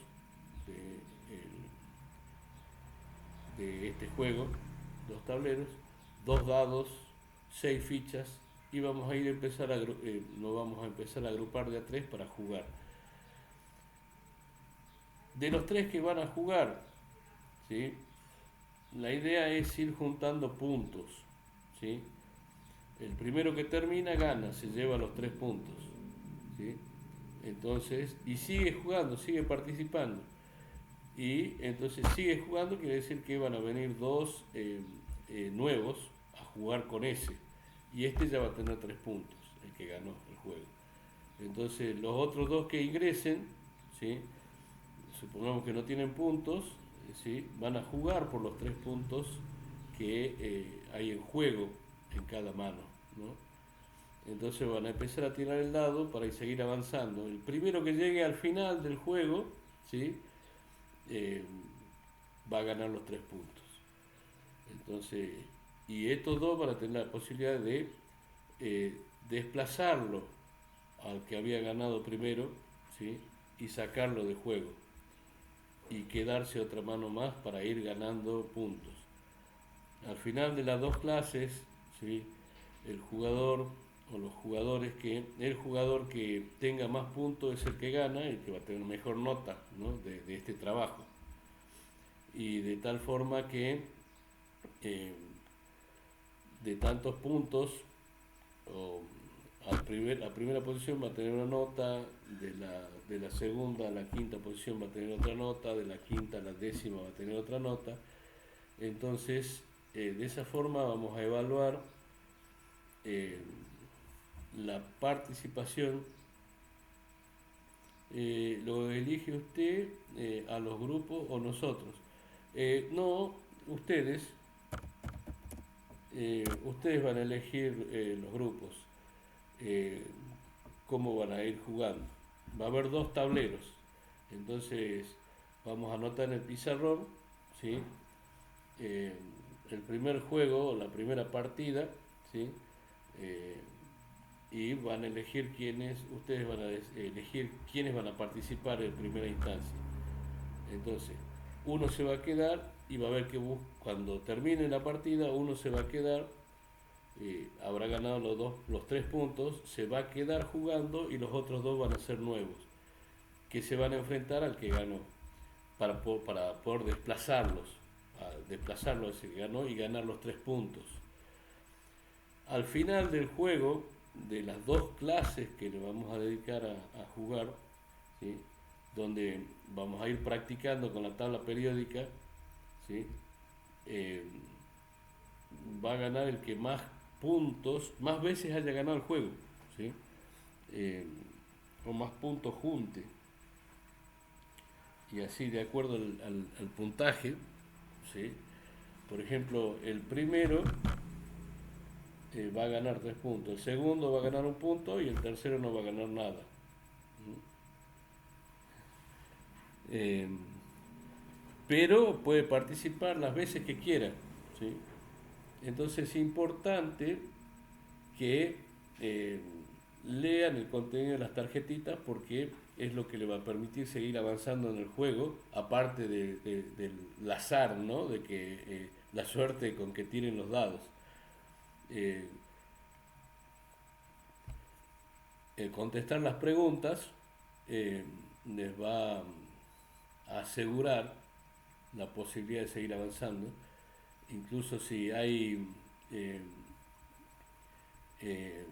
de, de este juego, dos tableros, dos dados, 6 fichas, y vamos a ir a empezar nos vamos a empezar a agrupar de a tres para jugar. De los tres que van a jugar, ¿sí? La idea es ir juntando puntos, ¿sí? El primero que termina gana, se lleva los 3 puntos, ¿sí? Entonces, y sigue jugando, sigue participando. Y entonces sigue jugando, quiere decir que van a venir dos nuevos a jugar con ese. Y este ya va a tener 3 puntos, el que ganó el juego. Entonces, los otros dos que ingresen, ¿sí? Supongamos que no tienen puntos, ¿sí? Van a jugar por los 3 puntos que hay en juego en cada mano, ¿no? Entonces van a empezar a tirar el dado para seguir avanzando. El primero que llegue al final del juego, ¿sí? Eh, va a ganar los 3 puntos. Entonces, y estos dos van a tener la posibilidad de desplazarlo al que había ganado primero, ¿sí? Y sacarlo de juego y quedarse otra mano más para ir ganando puntos. Al final de las dos clases, ¿sí? El jugador o los jugadores el jugador que tenga más puntos es el que gana, el que va a tener mejor nota, ¿no? de este trabajo. Y de tal forma que eh, de tantos puntos, o a primera posición va a tener una nota, de la segunda a la quinta posición va a tener otra nota, de la quinta a la décima va a tener otra nota. Entonces, de esa forma vamos a evaluar eh, la participación. Lo elige usted, a los grupos o nosotros. No, ustedes, ustedes van a elegir los grupos, eh, cómo van a ir jugando. Va a haber dos tableros, entonces vamos a anotar en el pizarrón, ¿sí? Eh, el primer juego, la primera partida, ¿sí? Eh, y van a elegir ustedes van a elegir quiénes van a participar en primera instancia. Entonces, uno se va a quedar y va a ver que cuando termine la partida, uno se va a quedar, habrá ganado los 3 puntos, se va a quedar jugando y los otros dos van a ser nuevos, que se van a enfrentar al que ganó, para poder desplazarlo a ese que ganó y ganar los 3 puntos. Al final del juego, de las dos clases que le vamos a dedicar a jugar, ¿sí? Donde vamos a ir practicando con la tabla periódica, ¿sí? Eh, va a ganar el que más puntos, más veces haya ganado el juego, ¿sí? Eh, o más puntos junte. Y así, de acuerdo al puntaje, ¿sí? Por ejemplo, el primero va a ganar 3 puntos, el segundo va a ganar 1 punto y el tercero no va a ganar nada. Eh, pero puede participar las veces que quiera, ¿sí? Entonces es importante que lean el contenido de las tarjetitas, porque es lo que le va a permitir seguir avanzando en el juego, aparte del azar, ¿no? De que la suerte con que tiren los dados. Eh, el contestar las preguntas les va a asegurar la posibilidad de seguir avanzando, incluso si hay eh, eh,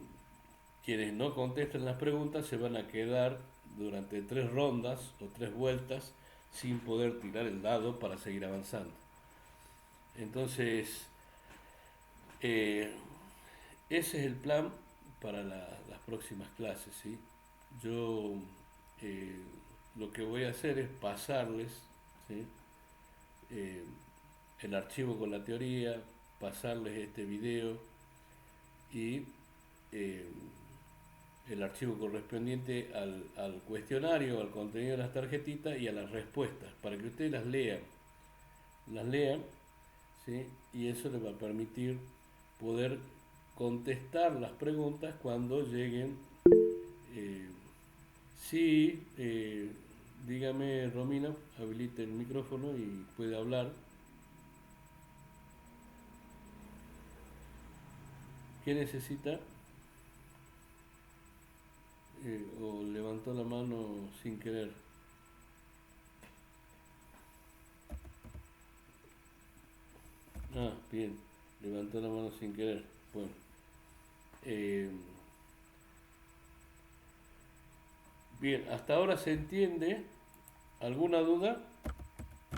quienes no contesten las preguntas se van a quedar durante 3 rondas o 3 vueltas sin poder tirar el dado para seguir avanzando. Entonces, eh, ese es el plan para las próximas clases, ¿sí? Yo eh, lo que voy a hacer es pasarles, ¿sí? eh, el archivo con la teoría, pasarles este video y eh, el archivo correspondiente al cuestionario, al contenido de las tarjetitas y a las respuestas, para que ustedes las lean, ¿sí? Y eso les va a permitir poder contestar las preguntas cuando lleguen. eh, sí, dígame Romina, habilite el micrófono y puede hablar. ¿Qué necesita? O levantó la mano sin querer. Ah, bien, levantó la mano sin querer. Bueno, eh, bien, hasta ahora se entiende. ¿Alguna duda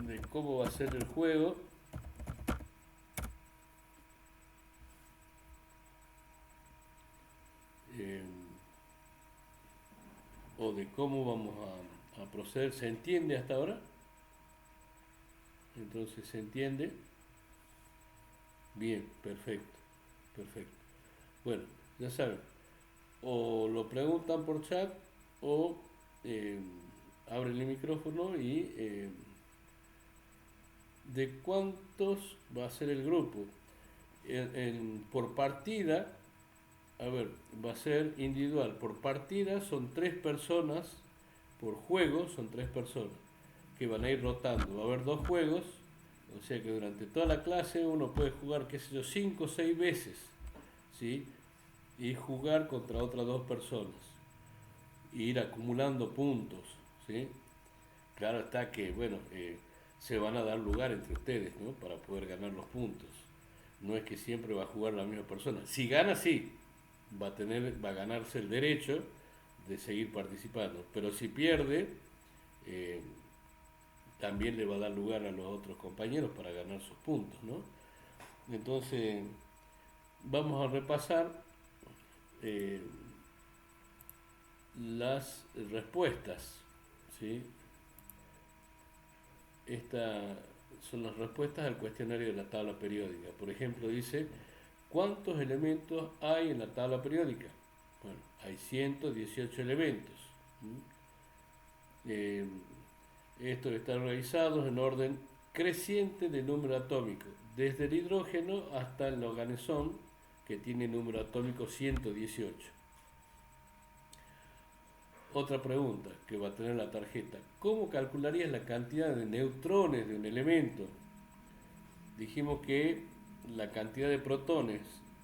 de cómo va a ser el juego? Eh, o de cómo vamos a proceder. ¿Se entiende hasta ahora? Entonces se entiende. Bien, perfecto, perfecto. Bueno, ya saben, o lo preguntan por chat o eh, abren el micrófono y de cuántos va a ser el grupo. Por partida, a ver, va a ser individual. Por partida son 3 personas, por juego son 3 personas que van a ir rotando. Va a haber 2 juegos, o sea que durante toda la clase uno puede jugar, qué sé yo, 5 o 6 veces, ¿sí? Y jugar contra otras 2 personas, e ir acumulando puntos, ¿sí? Claro está que, bueno, se van a dar lugar entre ustedes, ¿no? Para poder ganar los puntos. No es que siempre va a jugar la misma persona. Si gana, sí, va a ganarse el derecho de seguir participando. Pero si pierde, eh, también le va a dar lugar a los otros compañeros para ganar sus puntos, ¿no? Entonces, vamos a repasar eh, las respuestas, ¿sí? Estas son las respuestas al cuestionario de la tabla periódica. Por ejemplo, dice, ¿cuántos elementos hay en la tabla periódica? Bueno, hay 118 elementos. Eh, Estos están realizados en orden creciente de número atómico, desde el hidrógeno hasta el organezón, que tiene número atómico 118. Otra pregunta que va a tener la tarjeta: ¿cómo calcularías la cantidad de neutrones de un elemento? Dijimos que la cantidad de protones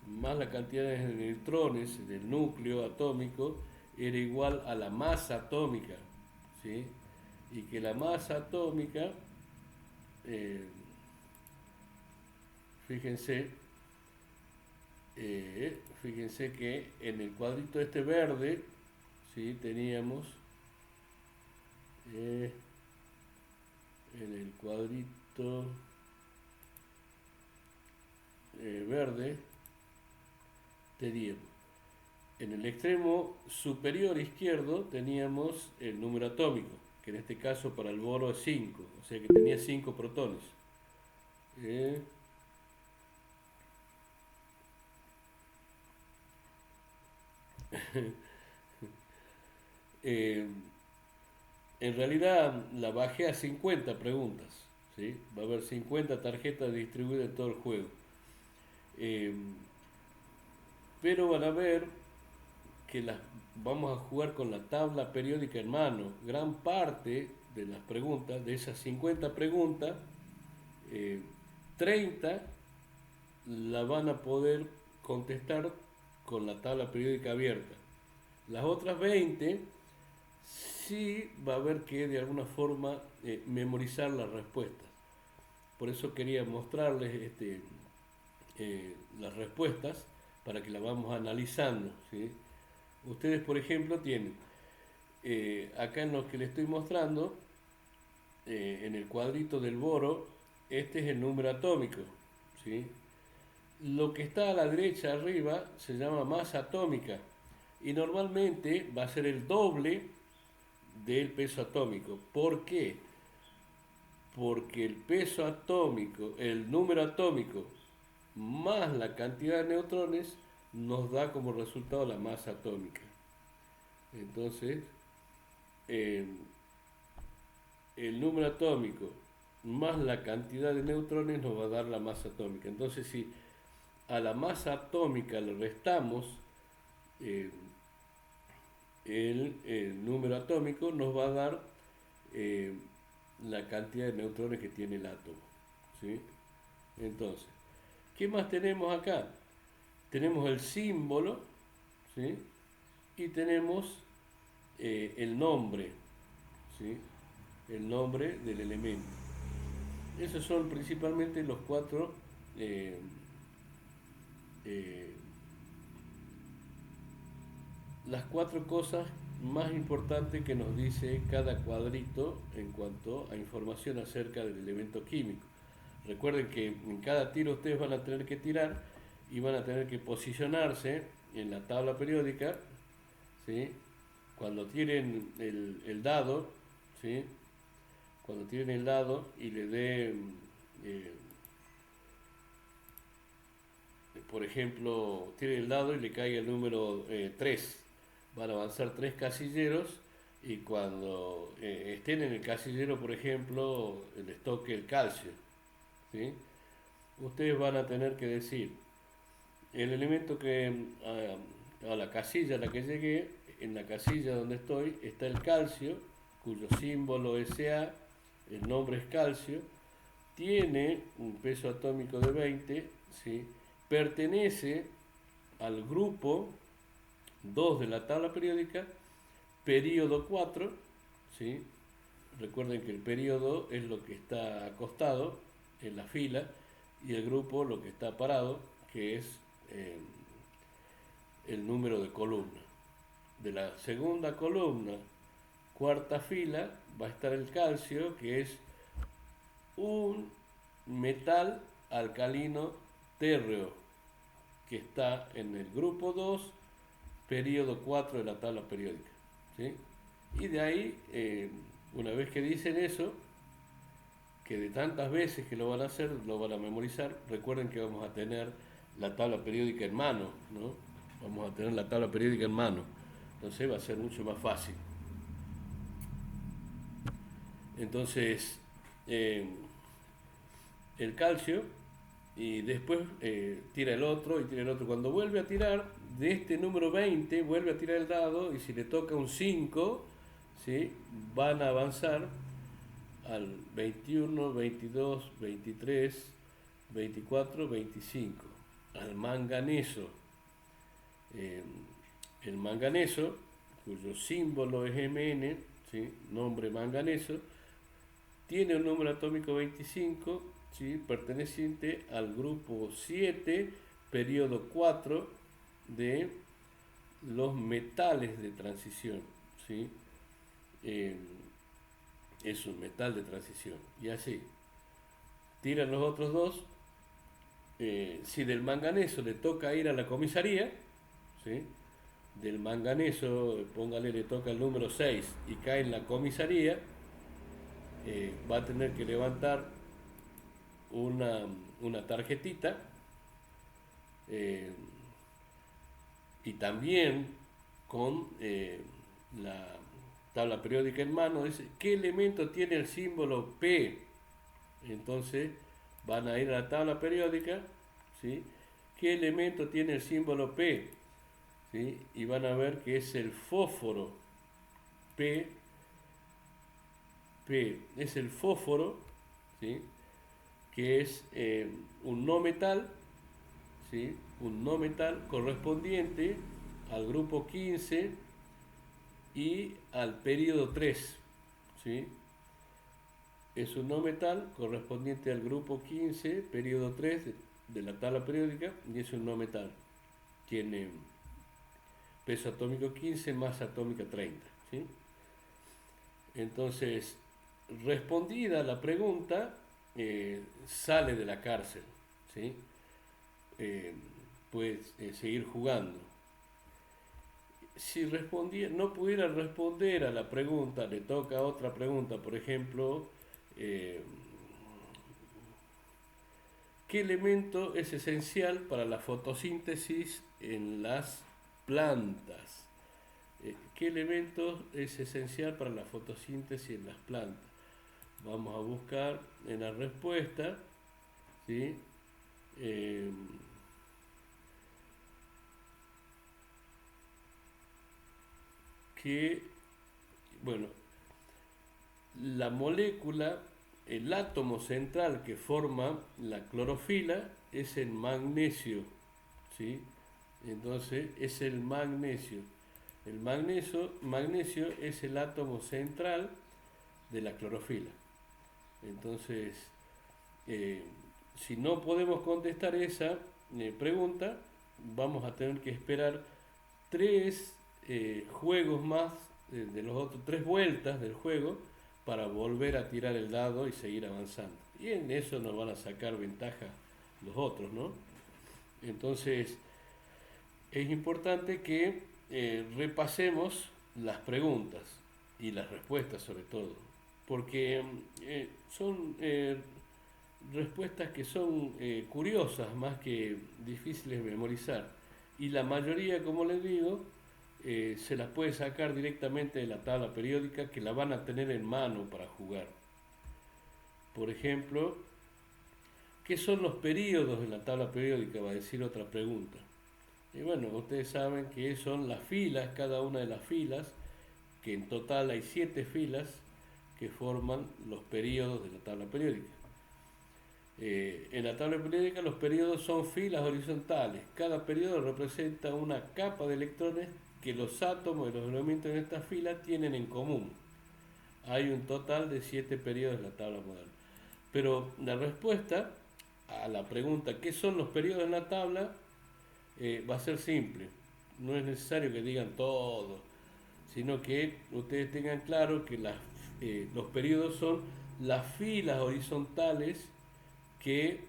más la cantidad de neutrones del núcleo atómico era igual a la masa atómica, ¿sí? Y que la masa atómica, eh, fíjense, fíjense que en el cuadrito este verde, ¿sí? Teníamos en el cuadrito verde, teníamos en el extremo superior izquierdo teníamos el número atómico, que en este caso para el boro es 5, o sea que tenía 5 protones. Eh, eh, en realidad la bajé a 50 preguntas, ¿sí? Va a haber 50 tarjetas distribuidas en todo el juego. Eh, pero van a ver que las vamos a jugar con la tabla periódica en mano. Gran parte de las preguntas, de esas 50 preguntas, eh, 30 la van a poder contestar con la tabla periódica abierta. Las otras 20 sí va a haber que de alguna forma memorizar las respuestas. Por eso quería mostrarles las respuestas para que las vamos analizando, ¿sí? Ustedes, por ejemplo, tienen acá en lo que les estoy mostrando, en el cuadrito del boro, este es el número atómico, ¿sí? Lo que está a la derecha arriba se llama masa atómica y normalmente va a ser el doble del peso atómico. ¿Por qué? Porque el peso atómico, el número atómico más la cantidad de neutrones nos da como resultado la masa atómica. Entonces, eh, el número atómico más la cantidad de neutrones nos va a dar la masa atómica. Entonces, si a la masa atómica le restamos eh, el número atómico, nos va a dar eh, la cantidad de neutrones que tiene el átomo. ¿Sí? Entonces, ¿qué más tenemos acá? Tenemos el símbolo, ¿sí? Y tenemos el nombre, ¿sí? El nombre del elemento. Esos son principalmente los cuatro eh, eh, las cuatro cosas más importantes que nos dice cada cuadrito en cuanto a información acerca del elemento químico. Recuerden que en cada tiro ustedes van a tener que tirar y van a tener que posicionarse en la tabla periódica, ¿sí? Cuando tiren el dado, ¿sí? Cuando tiren el dado y le den, eh, por ejemplo, tiren el dado y le caiga el número 3, van a avanzar 3 casilleros y cuando estén en el casillero, por ejemplo, les toque el calcio, ¿sí? Ustedes van a tener que decir el elemento que a la casilla a la que llegué, en la casilla donde estoy está el calcio, cuyo símbolo es Sa, el nombre es calcio, tiene un peso atómico de 20, ¿sí? Pertenece al grupo 2 de la tabla periódica, período 4, ¿sí? Recuerden que el período es lo que está acostado en la fila y el grupo lo que está parado, que es eh, el número de columna. De la segunda columna, cuarta fila, va a estar el calcio, que es un metal alcalino térreo, que está en el grupo 2, período 4 de la tabla periódica. ¿Sí? Y de ahí, una vez que dicen eso, que de tantas veces que lo van a hacer, lo van a memorizar, recuerden que vamos a tener la tabla periódica en mano, ¿no? Vamos a tener la tabla periódica en mano, entonces va a ser mucho más fácil. Entonces, eh, el calcio y después tira el otro y tira el otro. Cuando vuelve a tirar, de este número 20, vuelve a tirar el dado y si le toca un 5, ¿sí? Van a avanzar al 21, 22, 23, 24, 25, al manganeso. Eh, el manganeso, cuyo símbolo es Mn, ¿sí? Nombre manganeso, tiene un número atómico 25, ¿sí? Perteneciente al grupo 7, periodo 4 de los metales de transición, ¿sí? Eh, es un metal de transición. Y así, tiran los otros dos. Si del manganeso le toca ir a la comisaría, ¿sí? Del manganeso, póngale, le toca el número 6 y cae en la comisaría, va a tener que levantar una, una tarjetita eh, y también con la tabla periódica en mano, dice qué elemento tiene el símbolo P. Entonces van a ir a la tabla periódica, ¿sí? ¿Qué elemento tiene el símbolo P? ¿Sí? Y van a ver que es el fósforo. P, P es el fósforo, ¿sí? Que es un no metal, ¿sí? Un no metal correspondiente al grupo 15 y al período 3, ¿sí? Es un no metal correspondiente al grupo 15, período 3 de la tabla periódica, y es un no metal. Tiene peso atómico 15, masa atómica 30, ¿sí? Entonces, respondida la pregunta, sale de la cárcel, ¿sí? Eh, puede seguir jugando. Si respondía, no pudiera responder a la pregunta, le toca otra pregunta, por ejemplo, eh, ¿qué elemento es esencial para la fotosíntesis en las plantas? ¿Qué elemento es esencial para la fotosíntesis en las plantas? Vamos a buscar en la respuesta, ¿sí? que, bueno, la molécula, el átomo central que forma la clorofila es el magnesio, ¿sí? Entonces es el magnesio. El magnesio es el átomo central de la clorofila. Entonces, eh, si no podemos contestar esa pregunta, vamos a tener que esperar tres juegos más, de los otros, tres vueltas del juego, para volver a tirar el dado y seguir avanzando. Y en eso nos van a sacar ventaja los otros, ¿no? Entonces, es importante que repasemos las preguntas y las respuestas sobre todo, porque son respuestas que son curiosas más que difíciles de memorizar. Y la mayoría, como les digo, se las puede sacar directamente de la tabla periódica, que la van a tener en mano para jugar. Por ejemplo, ¿qué son los períodos de la tabla periódica? Va a decir otra pregunta. Y bueno, ustedes saben que son las filas, cada una de las filas, que en total hay 7 filas que forman los períodos de la tabla periódica. En la tabla periódica los períodos son filas horizontales. Cada período representa una capa de electrones que los átomos de los elementos en esta fila tienen en común. Hay un total de 7 períodos en la tabla modal. Pero la respuesta a la pregunta ¿qué son los períodos en la tabla? Va a ser simple. No es necesario que digan todo, sino que ustedes tengan claro que los períodos son las filas horizontales que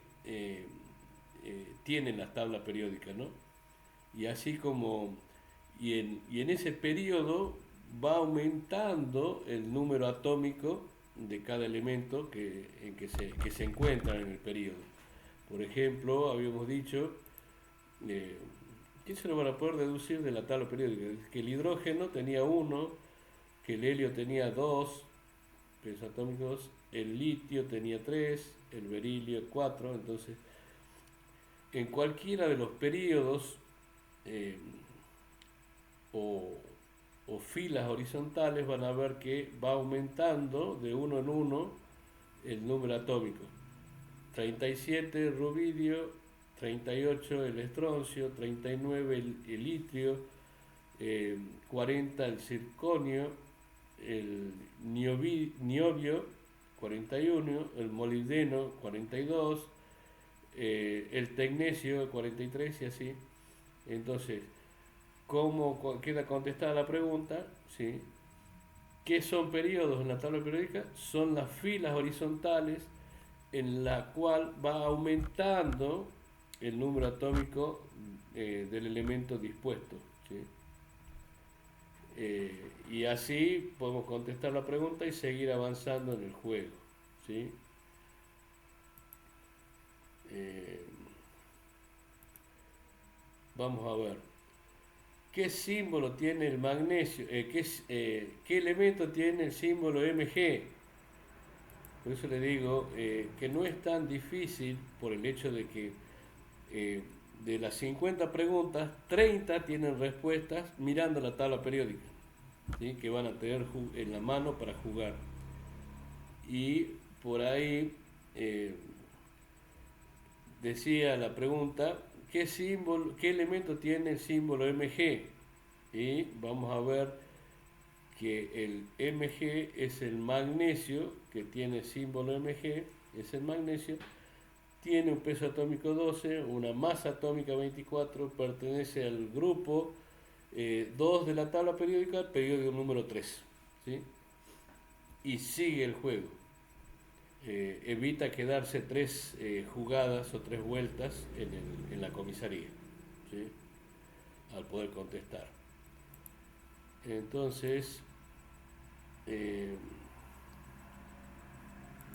tienen la tabla periódica, ¿no? Y así como, y en ese periodo va aumentando el número atómico de cada elemento que se encuentra en el periodo. Por ejemplo, habíamos dicho, ¿qué se lo van a poder deducir de la tabla periódica? Que el hidrógeno tenía 1, que el helio tenía 2 pesos atómicos, el litio tenía 3, el berilio 4. Entonces, en cualquiera de los periodos eh, o, o filas horizontales van a ver que va aumentando de uno en uno el número atómico. 37 el rubidio, 38 el estroncio, 39 el litio, 40 el circonio, el niobio 41, el molibdeno 42, el tecnecio 43 y así. Entonces, ¿cómo queda contestada la pregunta? ¿Sí? ¿Qué son periodos en la tabla periódica? Son las filas horizontales en la cual va aumentando el número atómico del elemento dispuesto, ¿sí? Y así podemos contestar la pregunta y seguir avanzando en el juego, ¿sí? Eh, Vamos a ver. ¿Qué símbolo tiene el magnesio? ¿Qué elemento tiene el símbolo Mg? Por eso le digo que no es tan difícil por el hecho de que eh, de las 50 preguntas, 30 tienen respuestas mirando la tabla periódica, ¿sí? Que van a tener en la mano para jugar. Y por ahí decía la pregunta, ¿qué elemento tiene el símbolo Mg? Y vamos a ver que el Mg es el magnesio, que tiene símbolo Mg, es el magnesio, tiene un peso atómico 12, una masa atómica 24, pertenece al grupo 2 de la tabla periódica, periódico número 3, ¿sí? Y sigue el juego. Evita quedarse 3 jugadas o 3 vueltas en la comisaría, ¿sí? Al poder contestar. Entonces,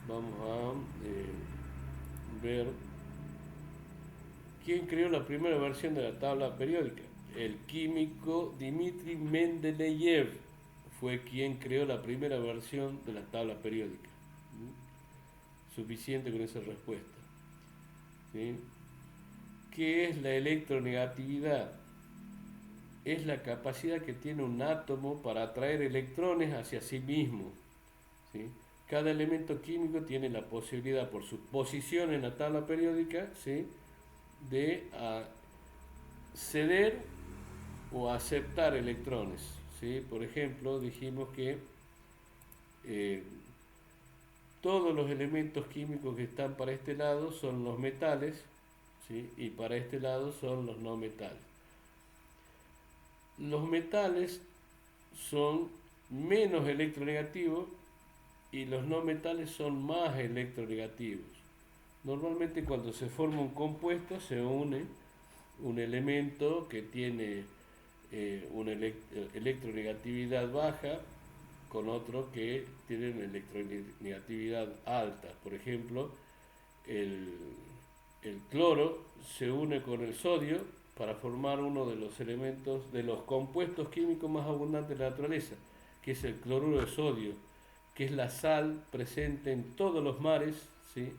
vamos a ver quién creó la primera versión de la tabla periódica. El químico Dmitri Mendeleev fue quien creó la primera versión de la tabla periódica. Suficiente con esa respuesta, ¿sí? ¿Qué es la electronegatividad? es la capacidad que tiene un átomo para atraer electrones hacia sí mismo, ¿sí? Cada elemento químico tiene la posibilidad, por su posición en la tabla periódica, ¿sí?, de ceder o aceptar electrones, ¿sí? Por ejemplo, dijimos que eh, todos los elementos químicos que están para este lado son los metales, ¿sí?, y para este lado son los no metales. Los metales son menos electronegativos y los no metales son más electronegativos. Normalmente cuando se forma un compuesto se une un elemento que tiene una electronegatividad baja con otro que tiene una electronegatividad alta. Por ejemplo, el, el cloro se une con el sodio para formar uno de los elementos, de los compuestos químicos más abundantes de la naturaleza, que es el cloruro de sodio, que es la sal presente en todos los mares, ¿sí?,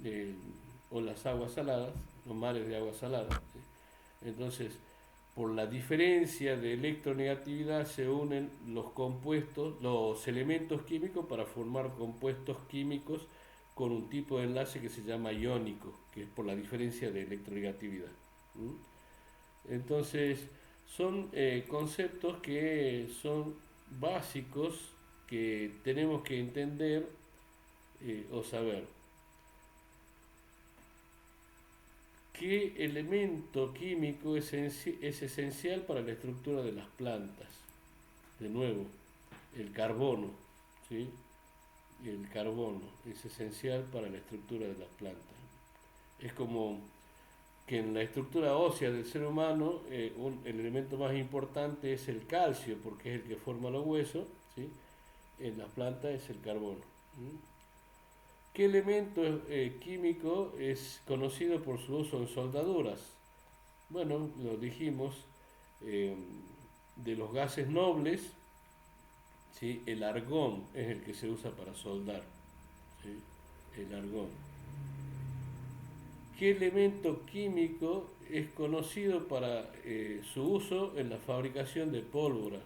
eh, o las aguas saladas, los mares de agua salada, ¿sí? Entonces, por la diferencia de electronegatividad se unen los compuestos, los elementos químicos para formar compuestos químicos con un tipo de enlace que se llama iónico, que es por la diferencia de electronegatividad. Entonces, son conceptos que son básicos que tenemos que entender o saber. ¿Qué elemento químico es esencial para la estructura de las plantas? De nuevo, el carbono, ¿sí? El carbono es esencial para la estructura de las plantas. Es como que en la estructura ósea del ser humano el elemento más importante es el calcio, porque es el que forma los huesos, ¿sí? En las plantas es el carbono. ¿Qué elemento químico es conocido por su uso en soldaduras? Bueno, lo dijimos, eh, de los gases nobles, ¿sí?, el argón es el que se usa para soldar, ¿sí?, el argón. ¿Qué elemento químico es conocido para su uso en la fabricación de pólvora?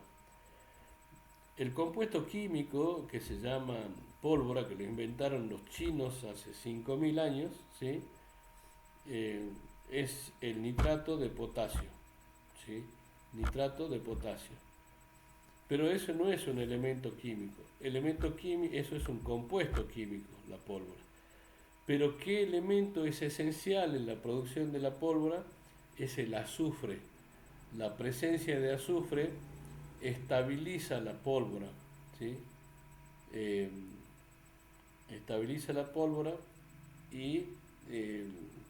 El compuesto químico que se llama pólvora, que lo inventaron los chinos hace 5000 años, ¿sí?, es el nitrato de potasio, ¿sí? Nitrato de potasio. Pero eso no es un elemento químico. Eso es un compuesto químico, la pólvora. Pero ¿qué elemento es esencial en la producción de la pólvora? Es el azufre. La presencia de azufre estabiliza la pólvora, ¿sí? Eh, Estabiliza la pólvora y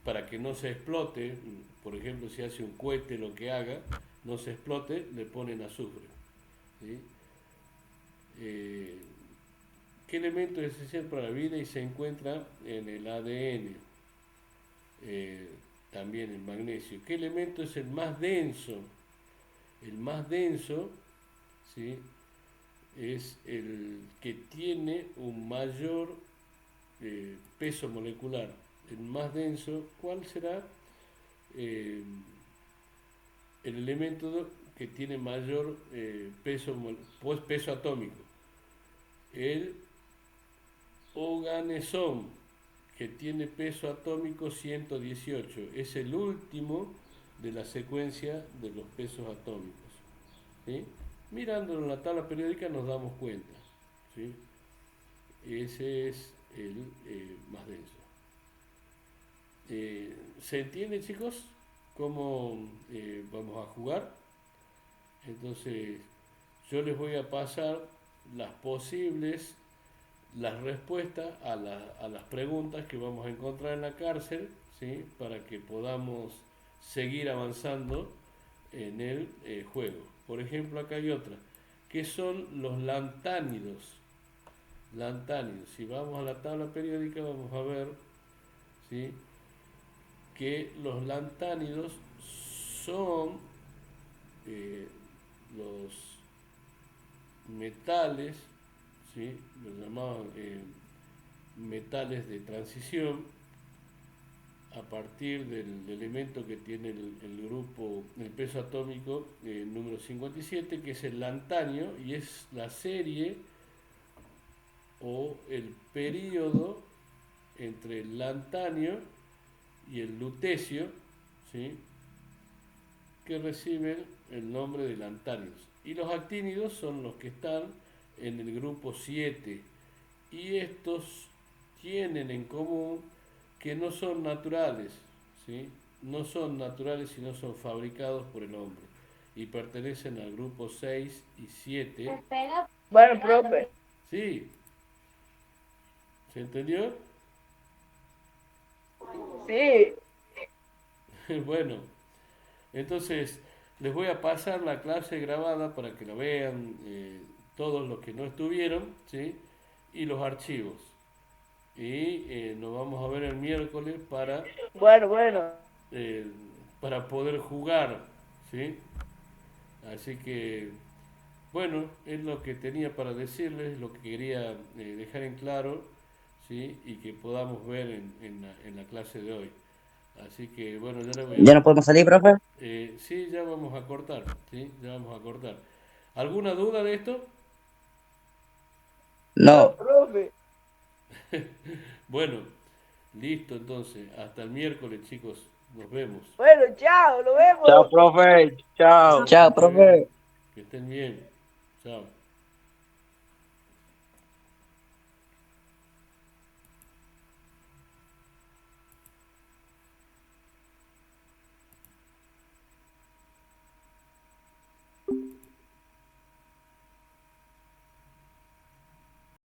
para que no se explote, por ejemplo, si hace un cohete, lo que haga, no se explote, le ponen azufre, ¿sí? ¿Qué elemento es esencial para la vida y se encuentra en el ADN? También el magnesio. ¿Qué elemento es el más denso? El más denso, ¿sí?, es el que tiene un mayor peso molecular. El más denso, ¿cuál será? Eh, el elemento que tiene mayor peso atómico. El oganesón, que tiene peso atómico 118. Es el último de la secuencia de los pesos atómicos, ¿sí? Mirándolo en la tabla periódica nos damos cuenta, ¿sí? Ese es el más denso. ¿Se entiende, chicos, cómo vamos a jugar? Entonces, yo les voy a pasar las respuestas a las preguntas que vamos a encontrar en la cárcel, ¿sí?, para que podamos seguir avanzando en el juego. Por ejemplo, acá hay otra. ¿Qué son los lantánidos? Lantánidos. Si vamos a la tabla periódica vamos a ver, ¿sí?, que los lantánidos son los metales, ¿sí?, los llamaban metales de transición a partir del elemento que tiene el grupo, el peso atómico número 57, que es el lantanio, y es la serie o el periodo entre el lantanio y el lutecio, ¿sí? Que reciben el nombre de lantánidos. Y los actínidos son los que están en el grupo 7. Y estos tienen en común que no son naturales, ¿sí? No son naturales, sino son fabricados por el hombre. Y pertenecen al grupo 6 y 7. Bueno, profe. ¿Sí? ¿Se entendió? Sí. Bueno, entonces les voy a pasar la clase grabada para que la vean todos los que no estuvieron, ¿sí? Y los archivos. Y nos vamos a ver el miércoles Bueno. eh, para poder jugar, ¿sí? Así que, bueno, es lo que tenía para decirles, lo que quería dejar en claro, ¿sí? Y que podamos ver en la clase de hoy. Así que, bueno, ya le voy a... ¿Ya no podemos salir, profe? Sí, ya vamos a cortar, ¿sí? Ya vamos a cortar. ¿Alguna duda de esto? No, No. profe. Bueno, listo entonces. Hasta el miércoles, chicos. Nos vemos. Bueno, chao, lo Chao, vemos. profe. Chao. Chao, Muy bien. profe. Que estén bien. Chao.